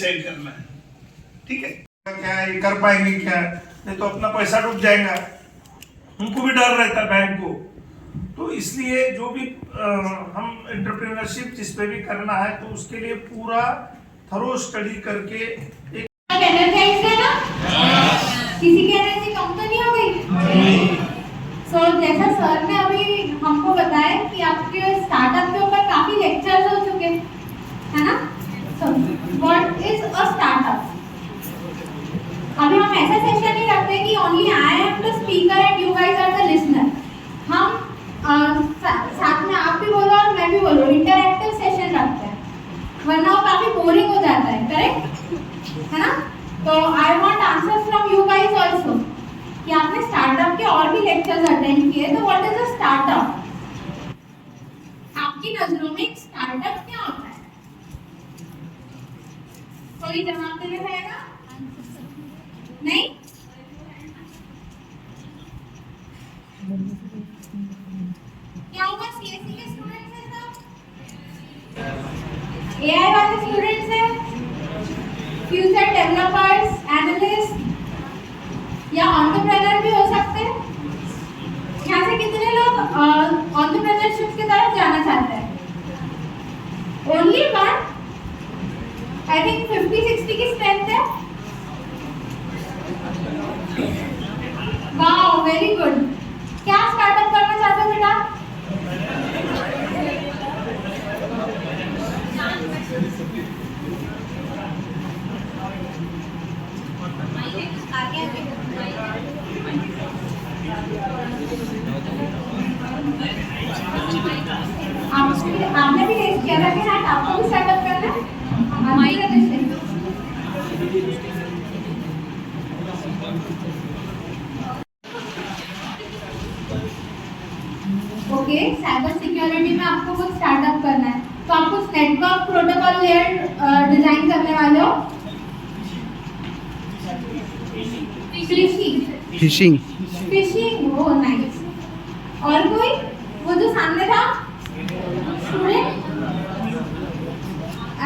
Decide करना है, ठीक है। क्या है, ये कर पाएंगे क्या, नहीं तो अपना पैसा डूब जाएगा, उनको भी डर रहता है बैंक को। तो इसलिए जो भी हम एंटरप्रेन्योरशिप जिस पे भी करना है तो उसके लिए पूरा थरो स्टडी करके एक एनर्जाइज है ना, किसी की एनर्जी कम तो नहीं हो गई। सो जैसा सर ने अभी हमको बताया कि आपके स्टार्टअप के ऊपर काफी लेक्चर्स हो चुके है ना। So what is a startup. अभी हम ऐसा सेशन नहीं रखते कि only I am the speaker and you guys are the listener. हम साथ में आप भी बोलो और मैं भी बोलूं, इंटरैक्टिव सेशन रखते हैं, वरना वो काफी बोरिंग हो जाता है, करेक्ट है ना। तो I want answer from you guys also कि आपने स्टार्टअप के और भी लेक्चर्स अटेंड किए, तो व्हाट इज अ स्टार्टअप। आपकी नजरों में स्टार्टअप क्या होता है, कोई जवाब देने रहेगा नहीं। क्या होगा, सीएससी के स्टूडेंट्स हैं सब, एआई वाले स्टूडेंट्स हैं, फ्यूचर डेवलपर्स, एनालिस्ट या एंटरप्रेन्योर भी हो सकते हैं। यहाँ से कितने लोग एंटरप्रेन्योरशिप की तरफ जाना चाहते हैं। ओनली वन, आई थिंक 50-60 की स्ट्रेंथ है। Wow, very good. क्या स्टार्टअप करना चाहते हो बेटा। आपने भी टेस्ट किया था कि हाँ आपको भी स्टार्टअप करना है। ओके, साइबर सिक्योरिटी में आपको कुछ स्टार्टअप करना है, तो आप कुछ नेटवर्क प्रोटोकॉल लेयर डिजाइन करने वाले हो। Fishing fishing, oh nice. और कोई, वो जो सामने था स्टूडेंट।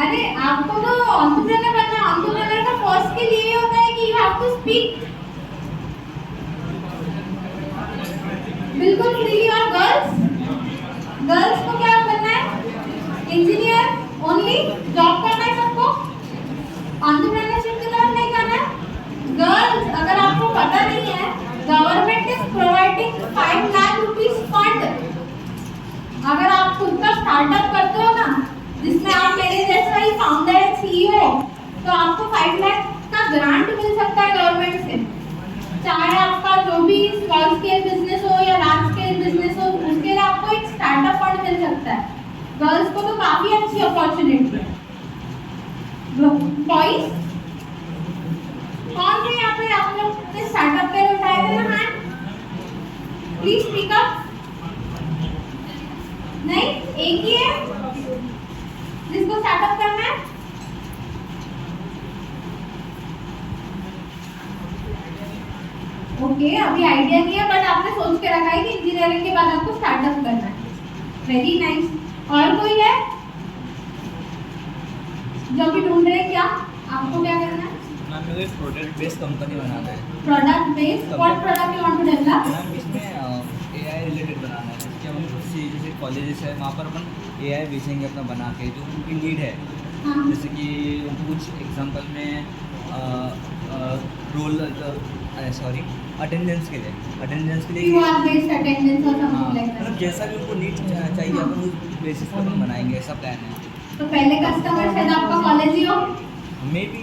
अरे आपको तो एंटरप्रेन्योर बनना है। एंटरप्रेन्योर का फर्स्ट के लिए होता है कि यू हैव टू स्पीक बिल्कुल फ्रीली। और गर्ल्स को क्या बनना है, इंजीनियर ओनली, जॉब करना है सबको, एंटरप्रेन्योरशिप की तरफ नहीं करना है। गर्ल्स, अगर आपको पता नहीं है, government is providing 5 lakh rupees fund. अगर आप खुद का स्टार्टअप करते हो ना, जिसमें आप मेरे जैसा ही फाउंडर एंड सीईओ, तो आपको 5 लाख का ग्रांट मिल सकता है गवर्नमेंट से। चाहे आपका जो भी स्मॉल स्केल बिजनेस हो या लार्ज स्केल बिजनेस हो, उसके लिए आपको एक स्टार्टअप फंड मिल सकता है। गर्ल्स को तो काफी अच्छी अपॉर्चुनिटी है। बॉयज कौन थे यहाँ पे, आप लोग ने स्टार्टअप पे उठाए थे ना हैंड, प्लीज स्पीक अप। नहीं, एक ही है जिसको स्टार्टअप करना है। ओके, अभी आइडिया नहीं है, बट आपने सोच के रखा है कि इंजीनियरिंग के बाद आपको स्टार्टअप करना है। Very nice. और कोई है जो भी ढूंढ रहे हैं, क्या आपको क्या करना है। मैम मुझे प्रोडक्ट बेस्ड कंपनी बनाना है। Product based, what product you want to develop. Ma'am इसमें एआई रिलेटेड बनाना है, जैसे हम जैसे कॉलेजेस है वहाँ पर अपन एआई बेचेंगे अपना बना के, जो उनकी नीड है। हाँ। जैसे कि कुछ एग्जांपल में रोल अटेंडेंस के लिए यू आर बेस्ड अटेंडेंस और हाँ, समथिंग लाइक मतलब दैट। जैसा भी उनको नीड चाहिए अपन उस बेसिस पर अपन बनाएंगे, ऐसा प्लान है। तो पहले कस्टमर शायद आपका कॉलेज ही हो, मे बी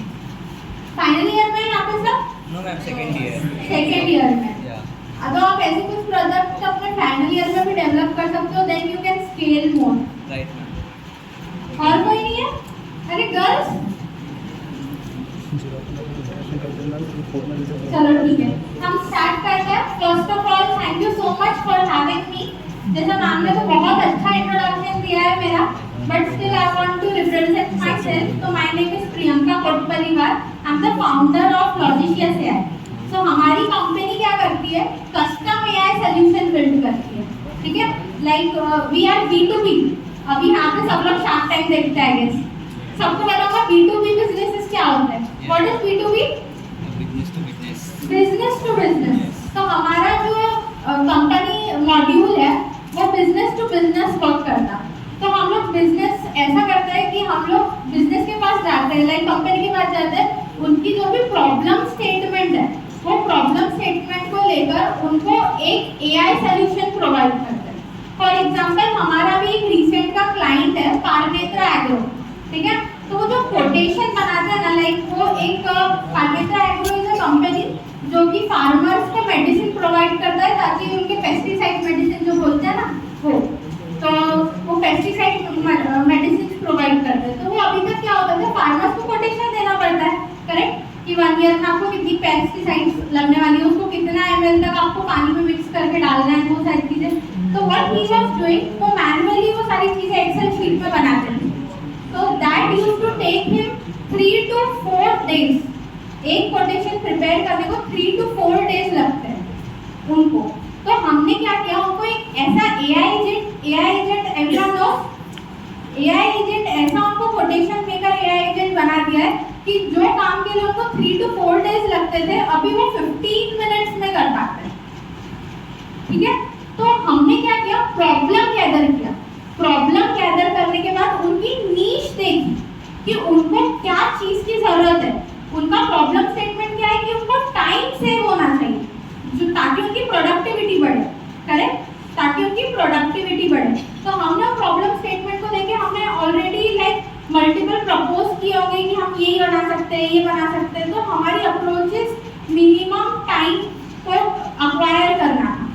फाइनल ईयर में यहाँ पे सब, no ma'am second second year में। या अगर आप ऐसे कुछ प्रोडक्ट अपने फाइनल ईयर में भी डेवलप कर सकते हो, then you can scale more. Right ma'am. और कोई नहीं है। अरे गर्ल्स, चलो ठीक है, हम स्टार्ट करते हैं। First of all thank you so much for having me. जैसा मैम ने तो बहुत अच्छा इंट्रोडक्शन दिया है मेरा, but still I want to represent my self. तो my name is Priyanka Kotpalliwar, I am the founder of Logicious AI. So हमारी कंपनी क्या करती है, कस्टम एआई सॉल्यूशन बिल्ड करती है, ठीक है। Like we are B2B। अभी यहाँ पे सब लोग शार्क टैंक देखते हैं, सबको बताऊंगा B2B बिजनेस क्या होता है? What is B2B? Business to business. Business to business. तो हमारा जो कंपनी मॉड्यूल है वो बिजनेस टू बिजनेस वर्क करता है। तो हम लोग बिजनेस ऐसा करते हैं कि हम लोग बिजनेस के पास जाते हैं, लाइक कंपनी के पास जाते हैं, उनकी जो भी प्रॉब्लम स्टेटमेंट है वो प्रॉब्लम स्टेटमेंट को लेकर उनको एक AI सॉल्यूशन प्रोवाइड करते हैं। फॉर एग्जांपल हमारा भी एक रिसेंट का क्लाइंट है पारनेत्रा एग्रो, ठीक है। तो वो जो कोटेशन बनाता है ना, लाइक वो एक पारनेत्रा एग्रो इज अ कंपनी जो कि फार्मर्स को मेडिसिन प्रोवाइड करता है ताकि उनके पेस्टिसाइड मेडिसिन जो बोलते हैं ना वो पेस्टिसाइड मेडिसिन प्रोवाइड करते हैं। तो वो अभी तक क्या होता था, फार्मर्स को कोटेशन देना पड़ता है, करेक्ट, कि 1 ईयर में आपको कितनी पेस्टिसाइड्स लगने वाली है, उसको कितना ml तक आपको पानी में मिक्स करके डालना है, वो सारी चीजें। तो व्हाट ही वाज डूइंग, वो मैन्युअली वो सारी चीजें एक्सेल शीट में बनाते थे। तो that used to take him 3 to 4 days। एक कोटेशन प्रिपेयर करने को 3 to 4 days लगते हैं उनको। तो हमने क्या किया, उनको एक ऐसा AI agent everyone know, AI agent ऐसा उनको कोटेशन मेकर AI एजेंट बना दिया है कि जो काम के लिए उनको 3 to 4 days लगते थे अभी वो 15 मिनट्स में कर पाते हैं, ठीक है। तो हमने क्या किया, प्रॉब्लम गैदर किया। प्रॉब्लम गैदर करने के बाद उनकी नीश देखी कि उनको क्या चीज की जरूरत है। उनका प्रॉब्लम स्टेटमेंट क्या है कि उनको टाइम सेव होना चाहिए, जो ताकि उनकी प्रोडक्टिविटी बढ़े, करेक्ट, ताकि उनकी प्रोडक्टिविटी बढ़े। तो हमने प्रॉब्लम स्टेटमेंट को देखे, हमने ऑलरेडी लाइक मल्टीपल प्रपोज किए होंगे कि हम ये बना सकते हैं, ये बना सकते हैं। तो हमारी अप्रोचेस मिनिमम टाइम को अक्वायर करना था,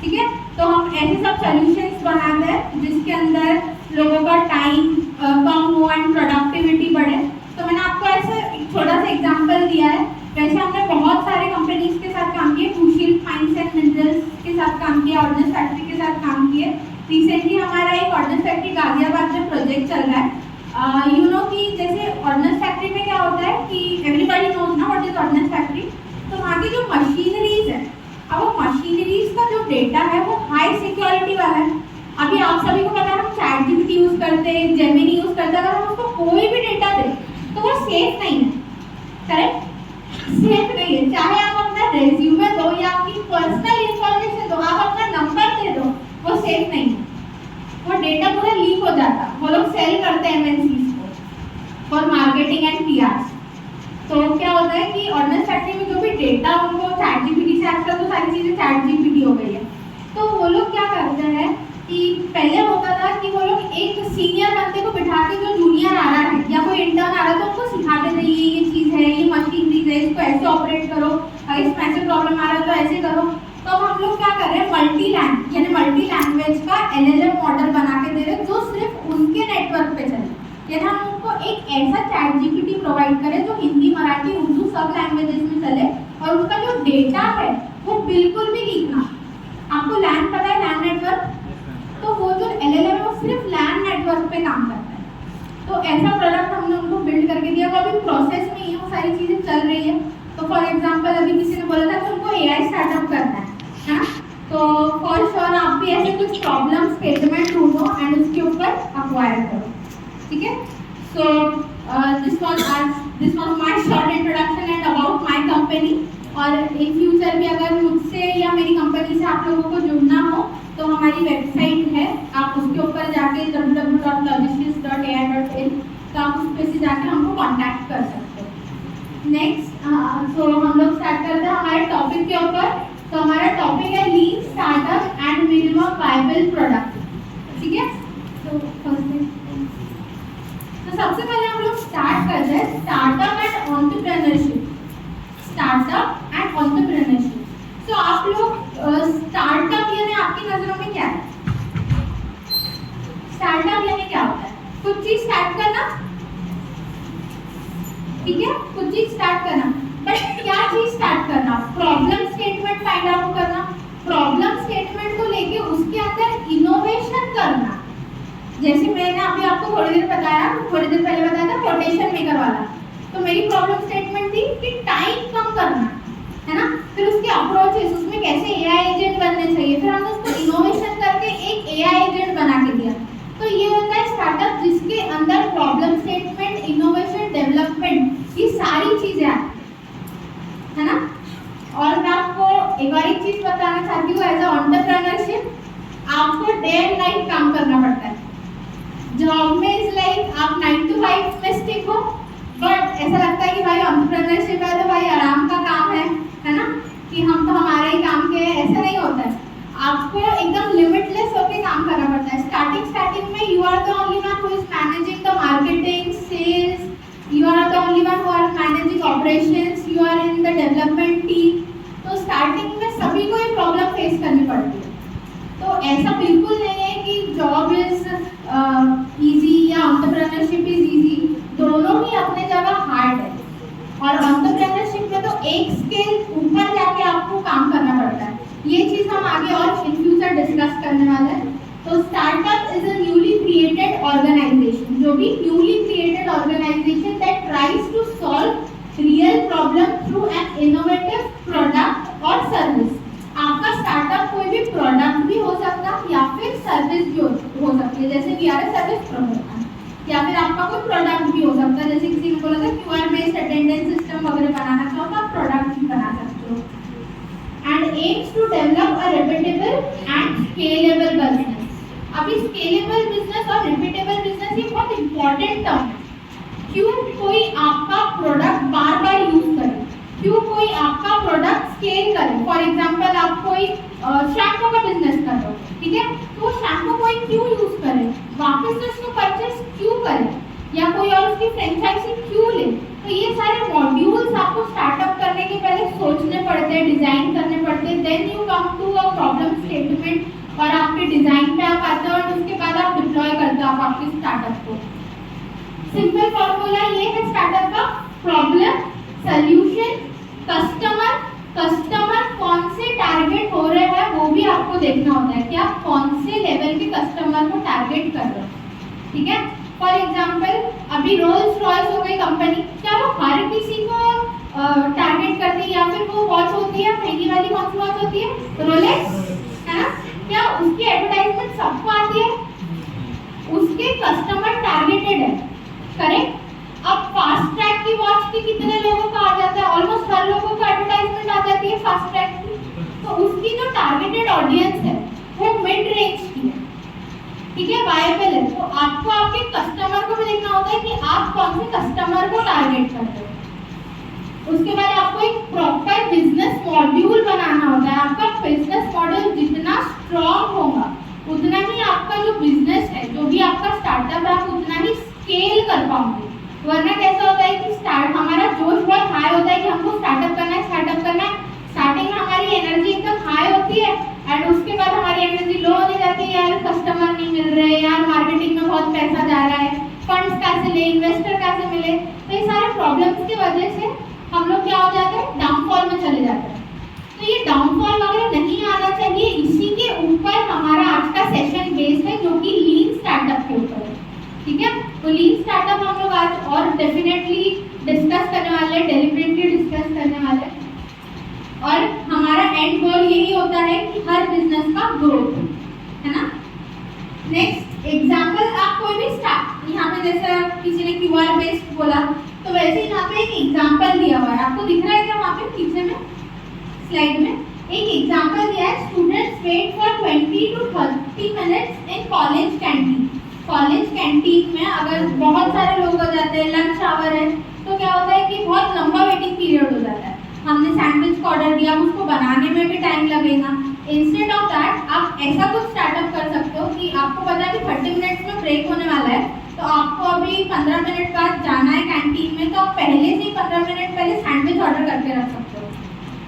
ठीक है। तो हम ऐसे सब सॉल्यूशंस बनाते हैं जिसके अंदर लोगों का टाइम कम हो एंड प्रोडक्टिविटी बढ़े। तो मैंने आपको ऐसे एक छोटा सा एग्जांपल दिया है। वैसे हमने बहुत सारे कंपनीज के साथ काम किए, क्रूशियल फाइंस एंड मिनरल्स के साथ काम किया, ऑर्डिनेंस फैक्ट्री के साथ काम किए। रिसेंटली हमारा एक ऑर्डिनेंस फैक्ट्री गाजियाबाद में प्रोजेक्ट चल रहा है। यू नो कि जैसे ऑर्डिनेंस फैक्ट्री में क्या होता है कि एवरीबॉडी नोज ना व्हाट इज ऑर्डिनेंस फैक्ट्री। तो वहाँ की जो मशीनरीज है, अब वो मशीनरीज का जो डेटा है वो हाई सिक्योरिटी वाला है। अभी आप सभी को पता है हम ChatGPT यूज करते हैं, जेमिनी यूज करते हैं, अगर हम उसको कोई भी डेटा दें तो वो सेफ नहीं है, करेक्ट, सेफ नहीं है। चाहे आप अपना रेज्यूमे दो या आपकी पर्सनल इंफॉर्मेशन दो, आप अपना नंबर दे दो, वो सेफ नहीं है। वो डेटा पूरा लीक हो जाता है। वो लोग सेल करते हैं MNCs को फॉर मार्केटिंग एंड PR। तो क्या होता है कि ऑर्डिनेंस फैक्ट्री में जो भी डेटा उनको ChatGPT से, आजकल तो सारी चीजें ChatGPT हो गई है। तो वो लोग क्या करते हैं कि पहले होता था कि वो लोग एक सीनियर बंदे को बिठा के, जो जूनियर आ रहा है या कोई इंटर्न आ रहा है, तो उनको सिखाते थे ये चीज़ है, ये मशीनरीज है, इसको ऐसे ऑपरेट करो, अगर इसमें ऐसे प्रॉब्लम आ रहा है तो ऐसे करो। तो हम लोग क्या कर रहे हैं, मल्टी लैंग्वेज का LLM मॉडल बना के दे रहे हैं जो सिर्फ उनके नेटवर्क पे चले। यानी हम उनको एक ऐसा ChatGPT प्रोवाइड करें जो हिंदी, मराठी, उर्दू सब लैंग्वेजेस में चले और उसका जो डेटा है वो बिल्कुल भी लीक ना। आपको लैन पता है, लैन नेटवर्क, तो वो जो LLM है वो सिर्फ लैन नेटवर्क पे काम करता है। तो ऐसा प्रोडक्ट हमने उनको बिल्ड करके दिया। वो अभी प्रोसेस में ही वो सारी चीज़ें चल रही है। तो फॉर एग्जांपल अभी किसी ने बोला था कि उनको AI स्टार्टअप करना है ना, तो फॉर श्योर आप भी ऐसे कुछ प्रॉब्लम स्टेटमेंट ढूंढो एंड उसके ऊपर अक्वायर करो, ठीक है। So this was my short introduction and about my company. और इन फ्यूचर भी अगर मुझसे या मेरी कंपनी से आप लोगों को जुड़ना हो तो हमारी वेबसाइट है, आप उसके ऊपर जाके www.logistics.ai.in, तो आप उस पे से जाके हमको कांटेक्ट कर सकते हो। नेक्स्ट सो हम लोग स्टार्ट करते हैं हमारे टॉपिक के ऊपर। तो हमारा टॉपिक है लीन startup and minimum viable product, ठीक है। तो सबसे पहले हम लोग स्टार्ट करते हैं startup and entrepreneurship. Startup and entrepreneurship. तो आप लोग स्टार्टअप यानी आपकी नजरों में क्या है? स्टार्टअप यानी क्या होता है? कुछ चीज स्टार्ट करना, ठीक है, कुछ चीज स्टार्ट करना। बट क्या चीज स्टार्ट करना? प्रॉब्लम स्टेटमेंट फाइंड आउट करना, प्रॉब्लम स्टेटमेंट को लेके उसके अंदर इनोवेशन करना। जैसे मैंने अभी आपको थोड़ी देर पहले बताया था कोटेशन मेकर वाला। तो मेरी प्रॉब्लम स्टेटमेंट थी कि टाइम कम करना, है ना। फिर उसके अप्रोचेस, उसमें कैसे AI एजेंट बनने चाहिए, फिर हमने उसको इनोवेशन करके एक AI एजेंट बना के दिया। तो ये होता है स्टार्टअप जिसके अंदर प्रॉब्लम स्टेटमेंट, इनोवेशन, डेवलपमेंट, सारी चीजें आती है ना। और मैं आपको एक चीज बताना चाहती हूँ, एज अ एंटरप्रेन्योरशिप आपको डे एंड नाइट काम करना पड़ता है। जॉब में इज लाइक आप 9 to 5 में स्टिक हो, बट ऐसा लगता है कि भाई एंटरप्रेन्योरशिप है तो भाई आराम का काम है ना, कि हम तो हमारे ही काम के हैं, ऐसा नहीं होता है। आपको एकदम लिमिटलेस होकर काम करना पड़ता है। स्टार्टिंग में you are the only one who is managing the marketing, sales, you are the only one who are managing operations, you are in the development team। तो स्टार्टिंग में सभी को ये प्रॉब्लम फेस करनी पड़ती है। तो ऐसा बिल्कुल नहीं है कि जॉब इज इजी या एंटरप्रेन्योरशिप इज इजी, दोनों ही अपने जगह हार्ड है। और एंटरप्रेन्योरशिप में तो एक स्केल ऊपर जाके आपको काम करना पड़ता है। ये चीज़ हम आगे और इन फ्यूचर डिस्कस करने वाले हैं। तो startup is a newly created organization, जो भी newly created organization that tries to solve real problem through an innovative product और सर्विस। आपका स्टार्टअप कोई भी प्रोडक्ट भी हो सकता है या फिर सर्विस भी हो सकती है, जैसे we are a service provider, या फिर आपका कोई प्रोडक्ट भी हो सकता है, जैसे किसी ने बोला था QR बेस्ड अटेंडेंस सिस्टम वगैरह बनाना चाहो तो आप प्रोडक्ट भी बना सकते हो। And aims to develop a repeatable and scalable business. अभी स्केलेबल बिजनेस और रिपीटेबल बिजनेस ये बहुत इंपॉर्टेंट टर्म है। क्यों कोई आपका प्रोडक्ट बार बार यूज करे, क्यों कोई आपका प्रोडक्ट स्केल करे। फॉर एग्जांपल आप कोई शैम्पू का बिजनेस कर रहे हो, ठीक है, तो शैम्पू कोई क्यों यूज करे, वापस से उसको परचेस क्यों करे, या कोई और उसकी फ्रेंचाइजी क्यों ले। तो ये सारे मॉड्यूल्स आपको स्टार्टअप करने के पहले सोचने पड़ते हैं, डिजाइन करने पड़ते हैं, then you come to a problem statement और आपके डिजाइन पे आप आते हो और उसके बाद आप डिप्लॉय करते हो आप आपके स्टार्टअप को। सिंपल फॉर्मूला ये है स्टार्टअप का, प्रॉब्लम, सॉल्यूशन, कस्टमर कौन से टारगेट हो रहे हैं वो भी आपको देखना होता है कि आप कौन से लेवल के कस्टमर को टारगेट कर रहे हो, ठीक है। फॉर एग्जांपल अभी रोल्स रॉयस हो गई कंपनी, क्या वो हर किसी को टारगेट करती है, या फिर वो वॉच होती है महंगी वाली कौन सी वॉच होती है, रोलेक्स, है ना, क्या उसकी एडवर्टाइजमेंट सबको आती है, उसके कस्टमर टारगेटेड है, करेक्ट। अब फास्ट ट्रैक की वॉच की कितने लोगों का आ जाता है, ऑलमोस्ट हर लोगों को एडवर्टाइजमेंट आ जाती है फास्ट ट्रैक की, तो उसकी जो टारगेटेड ऑडियंस है वो मिड रेंज की है, ठीक है, वायबल है। तो आपको आपके कस्टमर को भी देखना होता है कि आप कौन से कस्टमर को टारगेट करते हो। उसके बाद आपको एक प्रॉपर बिजनेस मॉड्यूल बनाना होता है। आपका बिजनेस मॉड्यूल जितना स्ट्रॉन्ग होगा उतना ही आपका जो बिजनेस है, जो भी आपका स्टार्टअप है, आप उतना ही स्केल कर पाओगे। वरना कैसा होता है कि हमारा जोश बहुत हाई होता है कि हमको स्टार्टअप करना है, स्टार्टिंग में हमारी एनर्जी एकदम हाई होती है एंड उसके बाद हमारी एनर्जी लो होने जाती है, यार कस्टमर नहीं मिल रहे, यार मार्केटिंग में बहुत पैसा जा रहा है, फंड्स कैसे ले, इन्वेस्टर कैसे मिले। तो ये सारे प्रॉब्लम्स की वजह से हम लोग क्या हो जाते हैं, डाउनफॉल में चले जाते हैं। तो ये डाउनफॉल वगैरह नहीं आना चाहिए। इसी के ऊपर हमारा आज का सेशन बेस्ड है, जो कि लीन स्टार्टअप के ऊपर है, ठीक है। तो लीन स्टार्टअप हम लोग आज और डेफिनेटली डिस्कस करने वाले हैं, डेलिबरेटली डिस्कस करने वाले हैं। और हमारा एंड गोल यही होता है कि हर बिजनेस का ग्रोथ, है ना। नेक्स्ट एग्जांपल, आप कोई भी स्टार्ट, यहाँ पे जैसे किसी ने QR बेस्ड बोला, तो वैसे यहाँ पे एक एग्जांपल दिया हुआ है, आपको दिख रहा है क्या वहाँ पे पीछे में स्लाइड में एक एग्जांपल दिया है। Students wait for 20 to 30 minutes in college canteen. College canteen में अगर बहुत सारे लोग हो जाते हैं, लंच आवर है, तो क्या होता है कि बहुत लंबा वेटिंग पीरियड हो जाता है। हमने सैंडविच का ऑर्डर दिया, उसको बनाने में भी टाइम लगेगा। इंस्टेड ऑफ दैट आप ऐसा कुछ स्टार्टअप कर सकते हो कि आपको पता है कि 30 मिनट्स में ब्रेक होने वाला है, तो आपको अभी 15 मिनट बाद जाना है कैंटीन में, तो आप पहले से ही 15 मिनट पहले सैंडविच ऑर्डर करके रख सकते हो।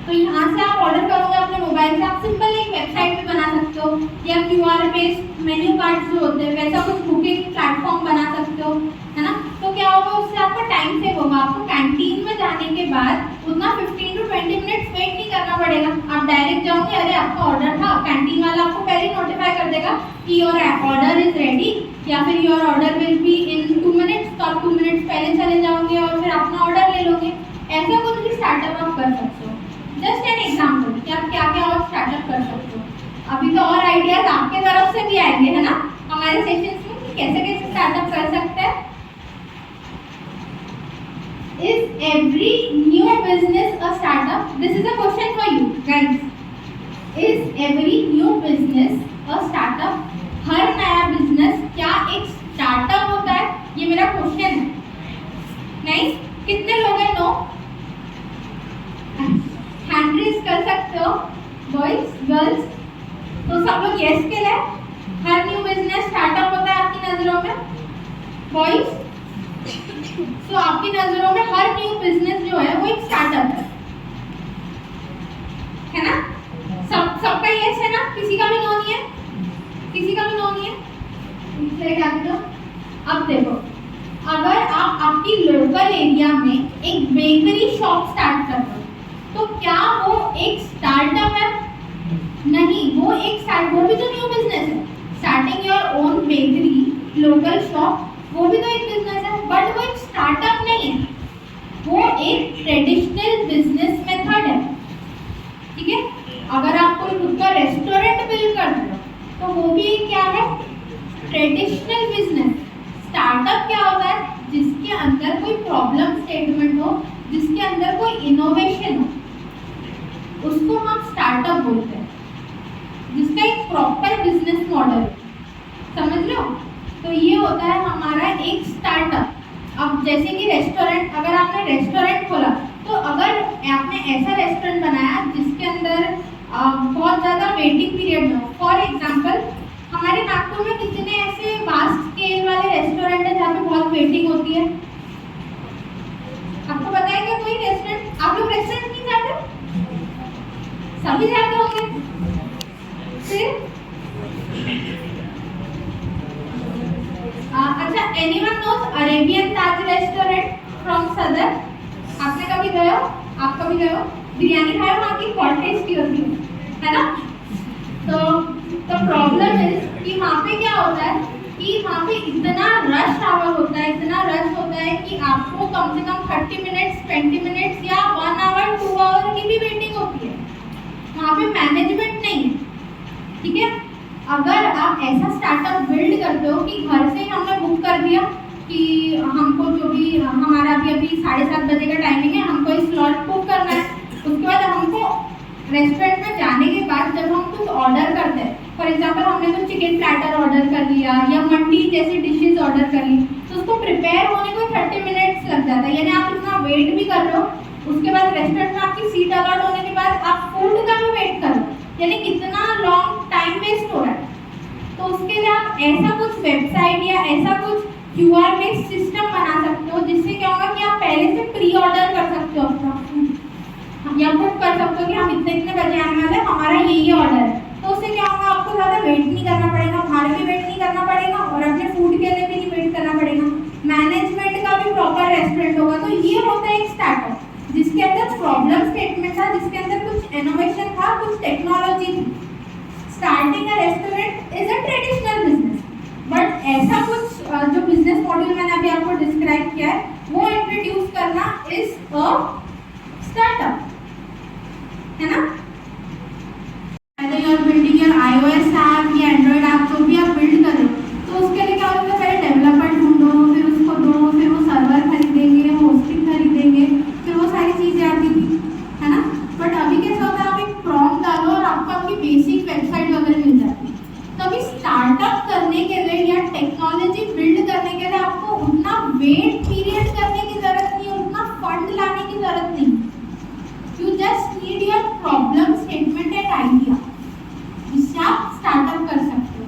तो यहाँ से आप ऑर्डर करोगे अपने मोबाइल से, आप सिंपल एक वेबसाइट भी बना सकते हो, या QR बेस्ड मेन्यू कार्ड जो होते हैं वैसा कुछ बुकिंग प्लेटफॉर्म बना सकते हो, है ना। तो क्या होगा, उससे आपका टाइम सेव होगा। आपको कैंटीन में जाने के बाद उतना 15 to 20 मिनट्स वेट नहीं करना पड़ेगा। आप डायरेक्ट जाओगे, अरे आपका ऑर्डर था, कैंटीन वाला आपको पहले नोटिफाई कर देगा कि योर ऑर्डर इज रेडी, या फिर your order will be in 2 minutes. तो आप 2 मिनट्स पहले चले जाओगे और फिर अपना ऑर्डर ले लोगे। ऐसा कुछ भी स्टार्टअप आप कर सकते हो। जस्ट एन एग्जाम्पल कि आप क्या क्या और स्टार्टअप कर सकते हो। अभी तो और आइडियाज आपके तरफ से भी आएंगे, है ना, हमारे सेशंस में, कि कैसे कैसे स्टार्टअप कर सकते हैं। Is every new business a startup? This is a question for you guys. Is every new business a startup? हर नया बिजनेस क्या एक स्टार्टअप होता है? ये मेरा क्वेश्चन है. नहीं? कितने लोग हैं नो? हैंड रेज कर सकते हो बॉयज गर्ल्स. तो सब लोग यस के लिए हर न्यू बिजनेस स्टार्टअप होता है आपकी नजरों में बॉयज. तो आपकी नजरों में हर न्यू बिजनेस जो है वो एक स्टार्टअप है ना? सबका यस है ना? किसी का भी नो नहीं है? किसी का भी नो नहीं है? इसलिए क्या करो. अब देखो, अगर आप आपकी लोकल एरिया में एक बेकरी शॉप स्टार्ट कर दो तो क्या वो एक स्टार्टअप है? नहीं, वो भी तो न्यू बिजनेस है. Starting your own bakery local shop वो भी तो एक बिजनेस है, बट वो एक स्टार्टअप नहीं है. वो एक ट्रेडिशनल बिजनेस मेथड है. ठीक है. अगर आप कोई खुद का रेस्टोरेंट बिल्ड कर दो तो वो भी क्या है? Traditional business. स्टार्टअप क्या होता है? जिसके अंदर कोई प्रॉब्लम स्टेटमेंट हो, जिसके अंदर कोई इनोवेशन हो, उसको हम स्टार्टअप बोलते हैं. जिसका एक प्रॉपर बिजनेस मॉडल है. समझ लो. तो ये होता है हमारा एक स्टार्टअप. अब जैसे कि रेस्टोरेंट, अगर आपने रेस्टोरेंट खोला तो अगर आपने ऐसा रेस्टोरेंट बनाया जिसके अंदर बहुत ज़्यादा वेटिंग पीरियड हो. फॉर एग्जांपल, हमारे नागपुर में कितने ऐसे वास्ट स्केल वाले रेस्टोरेंट है जहाँ पे बहुत वेटिंग होती है? आपको पता है क्या कोई रेस्टोरेंट? आप लोग रेस्टोरेंट नहीं जाते? सभी जाते होंगे. फिर अच्छा, anyone nose Arabian Taj restaurant from सदर? आपने कभी गए हो? आप कभी गए हो? बिरयानी खाए हो? वहाँ की बहुत टेस्टी होती है ना? तो प्रॉब्लम है कि वहाँ पे क्या होता है कि वहाँ पे इतना रश आवर होता है, इतना रश होता है कि आपको कम से कम 30 मिनट्स 20 मिनट्स या 1 आवर 2 आवर की भी वेटिंग होती है. वहाँ पे मैनेजमेंट नहीं है. ठीक है. अगर आप ऐसा स्टार्टअप बिल्ड करते हो कि घर से हमने बुक कर दिया कि हमको जो भी हमारा अभी 7:30 बजे का टाइमिंग है, हमको इस स्लॉट बुक करना है. उसके बाद हमको रेस्टोरेंट में जाने के बाद जब हम कुछ ऑर्डर करते हैं, फॉर एग्जांपल हमने कुछ चिकन प्लेटर ऑर्डर कर लिया या मंडी जैसी डिशेस ऑर्डर कर ली, तो उसको प्रिपेयर होने को 30 मिनट्स लग जाता है. यानी आप इतना वेट भी कर रहे हो. उसके बाद रेस्टोरेंट में आपकी सीट अलॉट होने के बाद आप फूड का भी वेट कर रहे हो. यानी कितना लॉन्ग टाइम वेस्ट हो रहा है. तो उसके लिए आप ऐसा कुछ वेबसाइट या ऐसा कुछ QR बेस्ड सिस्टम बना सकते हो जिससे क्या होगा कि आप पहले से प्री ऑर्डर कर सकते हो अपना फूड या बुक कर सकते हो कि हम इतने बजे आने वाले हैं, हमारा ये ऑर्डर है. तो उससे क्या होगा, आपको ज़्यादा वेट नहीं करना पड़ेगा, बाहर भी वेट नहीं करना पड़ेगा और अपने फूड के लिए भी नहीं वेट करना पड़ेगा. मैनेजमेंट का भी प्रॉपर रेस्टोरेंट होगा. तो ये होता है एक स्टार्टअप जिसके अंदर प्रॉब्लम स्टेटमेंट था, जिसके अंदर कुछ इनोवेशन था, कुछ टेक्नोलॉजी थी. Starting a restaurant is a traditional business, but ऐसा कुछ जो बिजनेस मॉडल मैंने अभी आपको डिस्क्राइब किया है वो इंट्रोड्यूस करना इज अ स्टार्टअप. है ना? पहले you are building your iOS app या एंड्रॉइड ऐप जो भी आप बिल्ड कर रहे हो, तो उसके लिए क्या होता है, पहले डेवलपर ढूंढो, फिर उसको दो, फिर वो सर्वर खरीदेंगे, होस्टिंग खरीदेंगे, फिर वो सारी चीज़ें आती थी. है ना? बट अभी कैसा होता है, आप एक प्रॉम्प्ट डालो और आपको आपकी बेसिक वेबसाइट वगैरह मिल जाती है. तो अभी स्टार्टअप करने के लिए या टेक्नोलॉजी बिल्ड करने के लिए आपको उतना वेट पीरियड करने की जरूरत नहीं है, उतना फंड लाने की जरूरत नहीं. You just need your problem statement and idea जिससे आप स्टार्टअप कर सकते हो.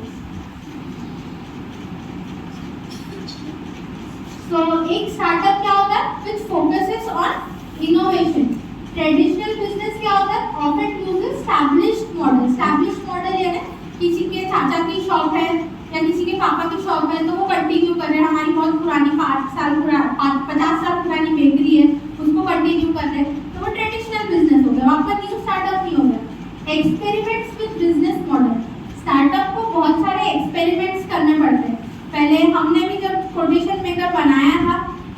सो एक स्टार्टअप क्या होता है, which focuses on innovation. Traditional business क्या होता है, often uses established model. Established model यानी किसी के चाचा की शॉप है या किसी के पापा की शॉप है तो वो कंटिन्यू कर रहे हैं. हमारी बहुत पुरानी 50 साल पुरानी बेकरी है, उसको कंटिन्यू कर रहे हैं, तो वो ट्रेडिशनल बिजनेस हो गया. आपका न्यू स्टार्टअप नहीं हो गया. Experiments with business model. Startup को बहुत सारे एक्सपेरिमेंट्स करने पड़ते हैं. पहले हमने भी जब कोटेशन मेकर बनाया था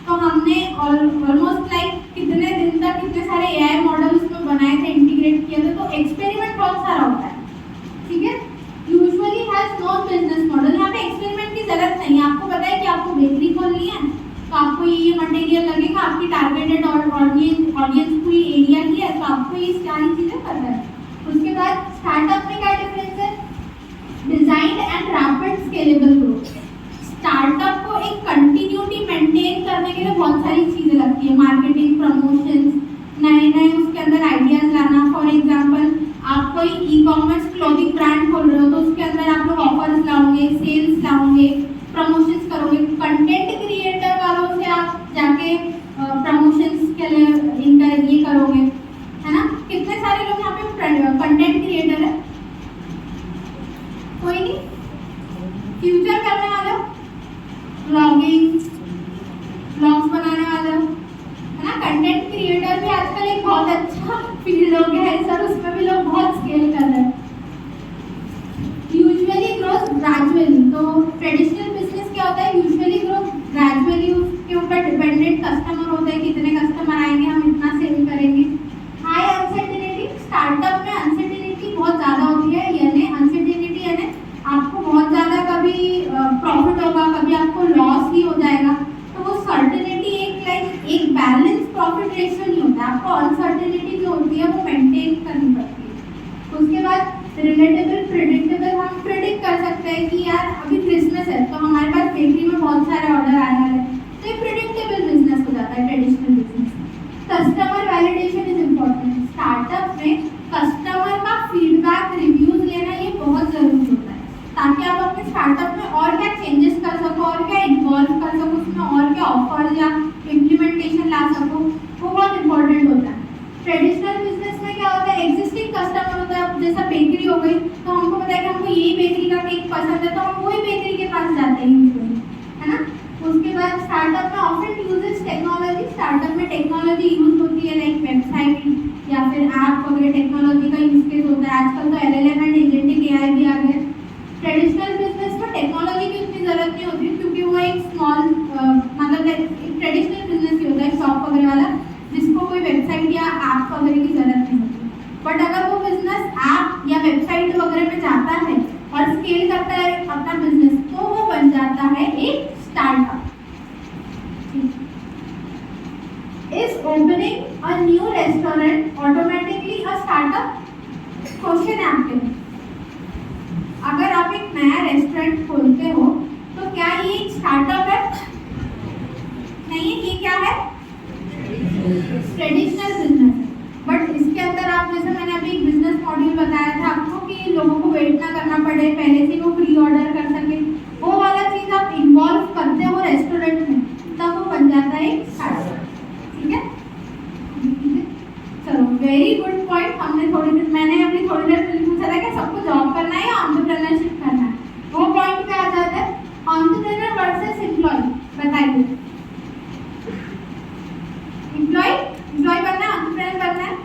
तो हमने ऑलमोस्ट लाइक कितने दिन तक कितने सारे AI मॉडल उसमें बनाए थे, इंटीग्रेट किए थे. तो एक्सपेरिमेंट बहुत सारा होता है. ठीक है. Usually has no business model. यहाँ पे एक्सपेरिमेंट की जरूरत नहीं है. आपको पता है कि आपको बेकरी खोलनी है तो आपको ये मटेरियल लगेगा, आपकी टारगेट ये एरिया ही है तो आपको ये सारी चीजें करना है। उसके बाद स्टार्टअप में क्या डिफरेंस है? Design and rapid scalable growth. Startup को एक कंटिन्यूटी मेंटेन करने के लिए बहुत सारी चीजें लगती है, मार्केटिंग, प्रमोशंस, नए नए उसके अंदर आइडियाज लाना। फॉर एग्जांपल आप कोई ई कॉमर्स क्लोथिंग ब्रांड खोल रहे हो तो उसके अंदर आप लोग ऑफर्स लाओगे, सेल्स लाओगे, प्रमोशंस करोगे। कंटेंट क्रिएटर वालों से आप जाके प्रमोशंस के लिए इनका ये करोगे, है ना। कितने सारे लोग यहाँ पे कंटेंट क्रिएटर है? कोई नहीं? फ्यूचर करने वाले हो, ब्लॉगिंग, ब्लॉग्स बनाने वाले हो, है ना। कंटेंट क्रिएटर भी आजकल एक बहुत अच्छा फील्ड हो गया है सर, उसमें भी लोग बहुत स्केल कर रहे हैं। यूजुअली ग्रोथ ग्रेजुअली, तो ट्रेडिशनल बिजनेस क्या होता है? यूजुअली ग्रोथ ग्रेजुअली, उसके ऊपर डिपेंडेंट कस्टमर होते हैं, कितने कस्टमर आएंगे हम इतना सेल करेंगे। हाई अनसर्टेनिटी, स्टार्टअप में अनसर्टेनिटी बहुत ज़्यादा होती है, यानी अनसर्टेनिटी यानी आपको बहुत ज़्यादा कभी प्रॉफिट होगा, कभी आपको लॉस ही हो जाएगा। तो वो सर्टेनिटी एक बैलेंस प्रॉफिट रेशियो नहीं होता है, आपको अनसर्टेनिटी जो होती है वो मेंटेन करनी पड़ती है। उसके बाद रिलेटेबल, प्रेडिक्टेबल, हम प्रेडिक्ट कर सकते हैं कि यार अभी क्रिसमस है तो हमारे पास बेकरी में बहुत सारे ऑर्डर आने वाले हैं, तो ये प्रेडिक्टेबल बिजनेस हो जाता है traditional business. Customer validation is important. Startup में कस्टमर का फीडबैक, रिव्यूज लेना ये बहुत जरूरी होता है, ताकि आप अपने स्टार्टअप में और क्या चेंजेस कर सको, और क्या इन्वॉल्व कर सको, उसमें और क्या ऑफर या इम्प्लीमेंटेशन ला सको, वो बहुत इंपॉर्टेंट होता है। ट्रेडिशनल बिजनेस में क्या होता है? एग्जिस्टिंग कस्टमर होता है, जैसा बेकरी हो गई तो हमको पता है कि हमको यही बेकरी का केक पसंद है तो हम वही बेकरी के पास जाते हैं यूजुअली, है ना। उसके बाद स्टार्टअप में ऑफन यूजेस टेक्नोलॉजी। स्टार्टअप में टेक्नोलॉजी यूज होती है, लाइक वेबसाइट या फिर ऐप वगैरह, टेक्नोलॉजी का यूज केस होता है। आजकल तो LLM एंड एजेंटिक AI भी आ गया। ट्रेडिशनल बिजनेस में टेक्नोलॉजी की उतनी ज़रूरत नहीं होती, क्योंकि वो एक स्मॉल मतलब एक ट्रेडिशनल बिजनेस ही होता है, शॉप वगैरह वाला, जिसको कोई वेबसाइट या ऐप वगैरह की ज़रूरत नहीं होती। बट अगर वो बिजनेस ऐप या वेबसाइट वगैरह में जाता है और स्केल करता है अपना बिजनेस, तो वो बन जाता है एक startup. Is opening a new restaurant automatically a startup? Question है आपके लिए। अगर आप एक नया रेस्टोरेंट खोलते हो तो क्या ये एक स्टार्टअप है? नहीं, ये क्या है? ट्रेडिशनल बिजनेस है। बट इसके अंदर आप, जैसे मैंने अभी एक बिजनेस मॉड्यूल बताया था आपको कि लोगों को वेट ना करना पड़े, पहले से वो प्री ऑर्डर कर सके, वो वाला चीज़ आप इन्वॉल्व करते हो रेस्टोरेंट में, तब वो बन जाता है एक स्टार्टअप। ठीक है, चलो, वेरी गुड पॉइंट। मैंने अभी थोड़ी देर पहले पूछा था कि सबको जॉब करना है या एंटरप्रेन्योरशिप करना है, वो पॉइंट पे आ जाता है। एंटरप्रेन्योर वर्सेस एम्प्लॉय, बताइए। एम्प्लॉय बनना है, एंटरप्रेन्योर बनना है?